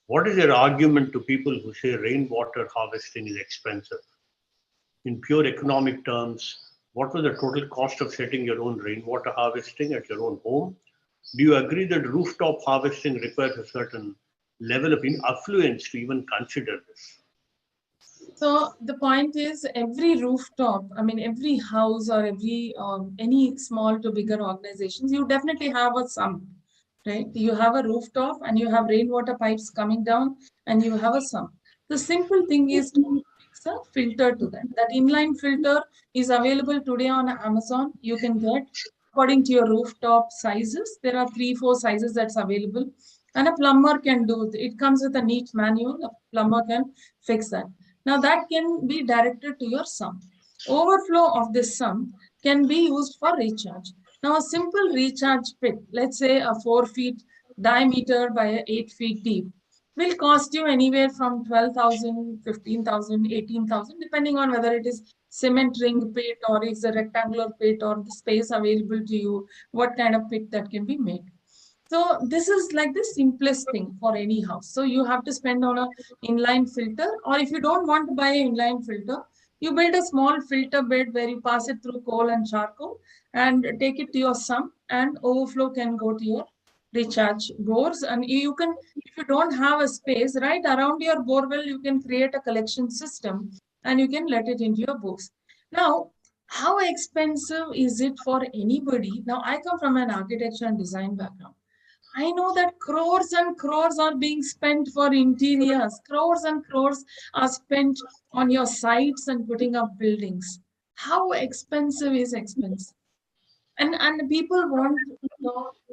What is your argument to people who say rainwater harvesting is expensive? In pure economic terms, what was the total cost of setting your own rainwater harvesting at your own home? Do you agree that rooftop harvesting requires a certain level of affluence to even consider this? So the point is, every rooftop, I mean, every house or every any small to bigger organizations, you definitely have a sump, right? You have a rooftop and you have rainwater pipes coming down and you have a sump. The simple thing is to fix a filter to that. That inline filter is available today on Amazon. You can get according to your rooftop sizes. There are 3-4 sizes that's available, and a plumber can do it. It comes with a neat manual. A plumber can fix that. Now that can be directed to your sump. Overflow of this sump can be used for recharge. Now a simple recharge pit, let's say a 4 feet diameter by 8 feet deep, will cost you anywhere from 12,000, 15,000, 18,000, depending on whether it is cement ring pit or is a rectangular pit or the space available to you, what kind of pit that can be made. So this is like the simplest thing for any house. So you have to spend on an inline filter, or if you don't want to buy an inline filter, you build a small filter bed where you pass it through coal and charcoal and take it to your sump, and overflow can go to your recharge bores. And you can, if you don't have a space right around your borewell, you can create a collection system and you can let it into your bores. Now, how expensive is it for anybody? Now, I come from an architecture and design background. I know that crores and crores are being spent for interiors. Crores and crores are spent on your sites and putting up buildings. How expensive is expensive? And people want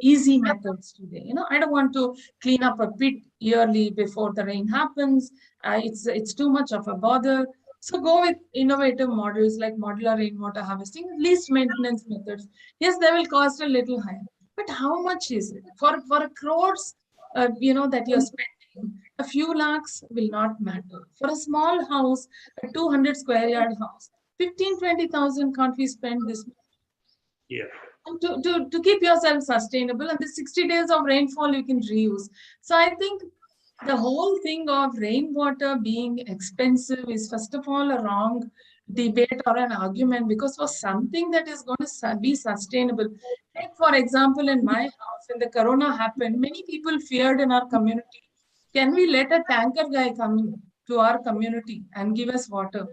easy methods today. I don't want to clean up a pit yearly before the rain happens. It's too much of a bother. So go with innovative models like modular rainwater harvesting, least maintenance methods. Yes, they will cost a little higher, but how much is it for a crores? That you're spending, a few lakhs will not matter. For a small house, a 200 square yard house, 15-20,000 can't we spend this Yeah. to keep yourself sustainable, and the 60 days of rainfall you can reuse. So I think the whole thing of rainwater being expensive is first of all a wrong debate or an argument, because for something that is going to be sustainable, like for example in my house when the corona happened, many people feared in our community, can we let a tanker guy come to our community and give us water?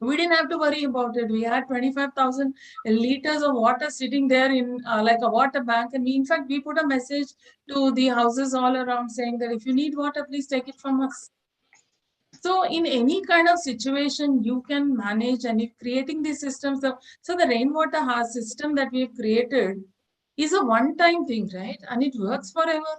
We didn't have to worry about it. We had 25,000 liters of water sitting there in like a water bank. And in fact, we put a message to the houses all around saying that if you need water, please take it from us. So in any kind of situation, you can manage, and if creating these systems, so the rainwater system that we've created is a one-time thing, right? And it works forever.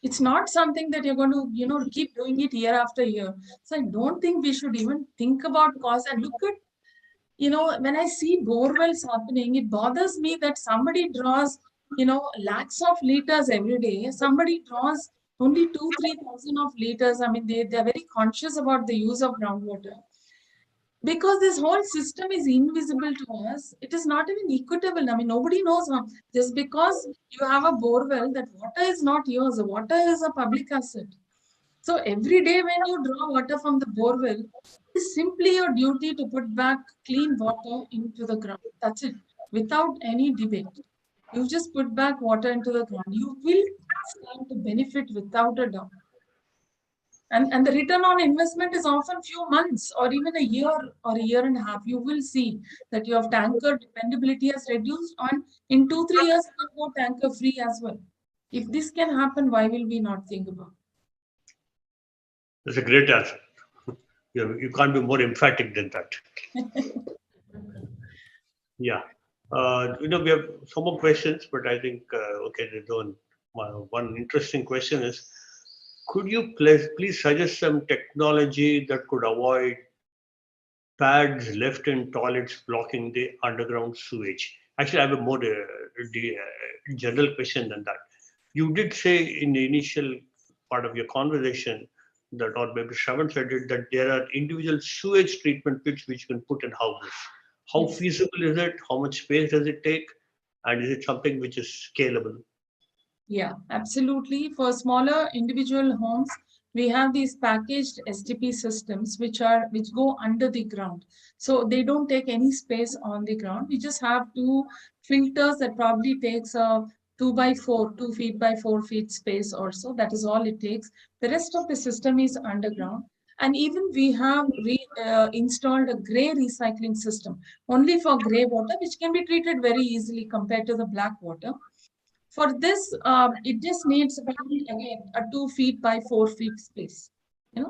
It's not something that you're going to, keep doing it year after year. So I don't think we should even think about cost. And look at, when I see borewells happening, it bothers me that somebody draws, lakhs of liters every day. Somebody draws only 2,000-3,000 of liters. I mean, they're very conscious about the use of groundwater. Because this whole system is invisible to us, it is not even equitable. I mean, nobody knows how. Just because you have a borewell, that water is not yours. The water is a public asset. So every day when you draw water from the borewell, it is simply your duty to put back clean water into the ground. That's it, without any debate. You just put back water into the ground. You will stand to benefit without a doubt. And the return on investment is often few months or even a year or a year and a half. You will see that your tanker dependability has reduced, and in 2-3 years, you can go tanker free as well. If this can happen, why will we not think about it? That's a great answer. You can't be more emphatic than that. Yeah. We have some more questions, but I think, okay, there's one interesting question is, could you please suggest some technology that could avoid pads left in toilets blocking the underground sewage? Actually, I have a more general question than that. You did say in the initial part of your conversation that, or maybe Shravan said it, that there are individual sewage treatment pits which you can put in houses. How feasible is it? How much space does it take? And is it something which is scalable? Yeah, absolutely. For smaller individual homes, we have these packaged STP systems which go under the ground. So they don't take any space on the ground. We just have 2 filters that probably takes a 2 feet by 4 feet space or so. That is all it takes. The rest of the system is underground. And even we have installed a gray recycling system only for gray water, which can be treated very easily compared to the black water. For this, it just needs about, again, a 2 feet by 4 feet space.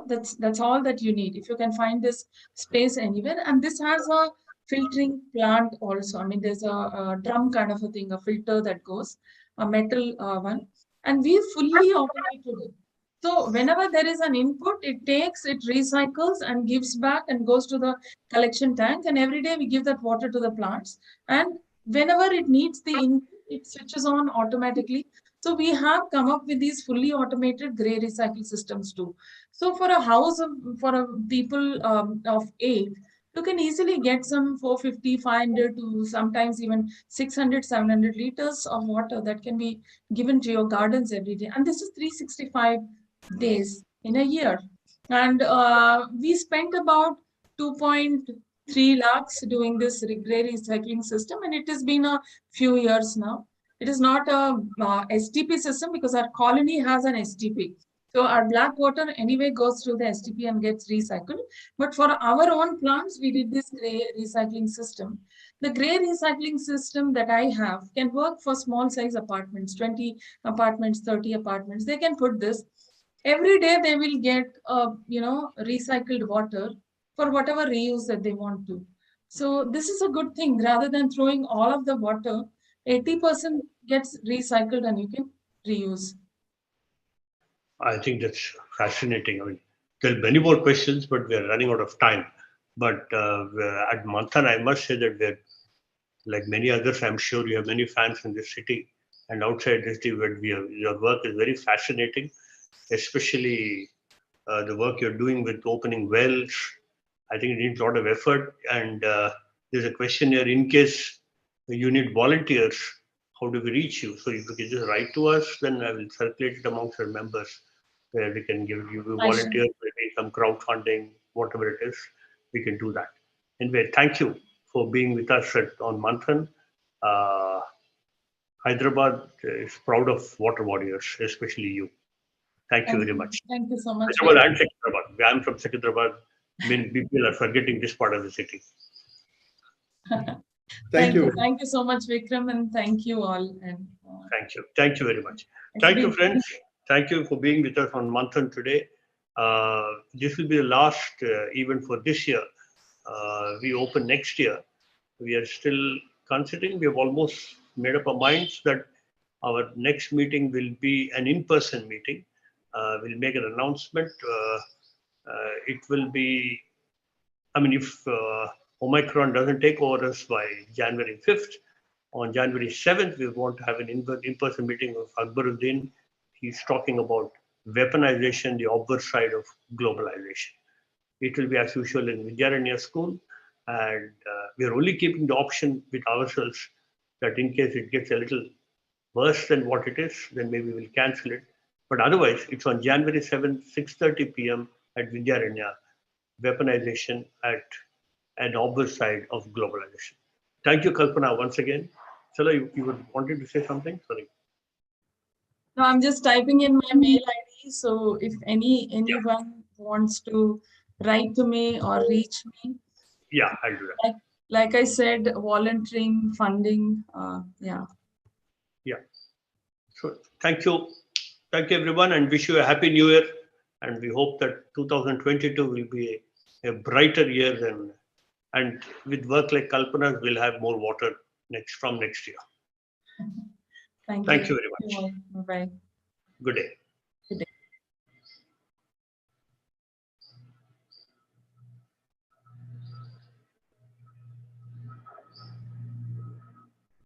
That's all that you need. If you can find this space anywhere, and this has a filtering plant also. I mean, there's a drum kind of a thing, a filter that goes, a metal one, and we fully automated it. So whenever there is an input, it recycles and gives back and goes to the collection tank. And every day we give that water to the plants. And whenever it needs the input, it switches on automatically. So we have come up with these fully automated gray recycle systems too. So for a house for a people of 8, you can easily get some 450, 500 to sometimes even 600, 700 liters of water that can be given to your gardens every day. And this is 365 days in a year. And we spent about 2.3 lakhs doing this gray recycling system, and it has been a few years now. It is not a STP system because our colony has an STP. So our black water anyway goes through the STP and gets recycled. But for our own plants, we did this gray recycling system. The gray recycling system that I have can work for small size apartments, 20 apartments, 30 apartments. They can put this. Every day they will get, recycled water for whatever reuse that they want to. So this is a good thing. Rather than throwing all of the water, 80% gets recycled and you can reuse. I think that's fascinating. I mean, there are many more questions, but we are running out of time. But at Manthan, I must say that we're, like many others, I'm sure you have many fans in this city and outside this city, but your work is very fascinating, especially the work you're doing with opening wells. I think it needs a lot of effort. And there's a question here, in case you need volunteers, how do we reach you? So if you can just write to us, then I will circulate it amongst our members, where we can give you volunteers, maybe some crowdfunding, whatever it is, we can do that. Anyway, thank you for being with us on Manthan. Hyderabad is proud of water warriors, especially you. Thank you very much. Thank you so much. Hyderabad and Secunderabad. I'm from Secunderabad. Many people are forgetting this part of the city. Thank you. Thank you so much, Vikram, and thank you all. And thank you. Thank you very much. Thank you, friends. Thank you for being with us on Manthan today. This will be the last event for this year. We open next year. We are still considering. We have almost made up our minds that our next meeting will be an in-person meeting. We'll make an announcement. It will be, I mean, if Omicron doesn't take over us by January 5th, on January 7th, we want to have an in-person meeting of Akbaruddin. He's talking about weaponization, the obverse side of globalization. It will be as usual in Vidyaranya School. And we are only keeping the option with ourselves that in case it gets a little worse than what it is, then maybe we'll cancel it. But otherwise, it's on January 7th, 6:30 p.m. at Vidyaranya, weaponization at an obverse side of globalization. Thank you, Kalpana, once again. Chala, you wanted to say something? Sorry. No, I'm just typing in my mail ID. So if anyone wants to write to me or reach me. Yeah, I'll do that. Like I said, volunteering, funding, yeah. So thank you. Thank you, everyone, and wish you a happy new year. And we hope that 2022 will be a brighter year than, and with work like Kalpana, we'll have more water from next year. Thank you Thank you very much. Bye. Good day.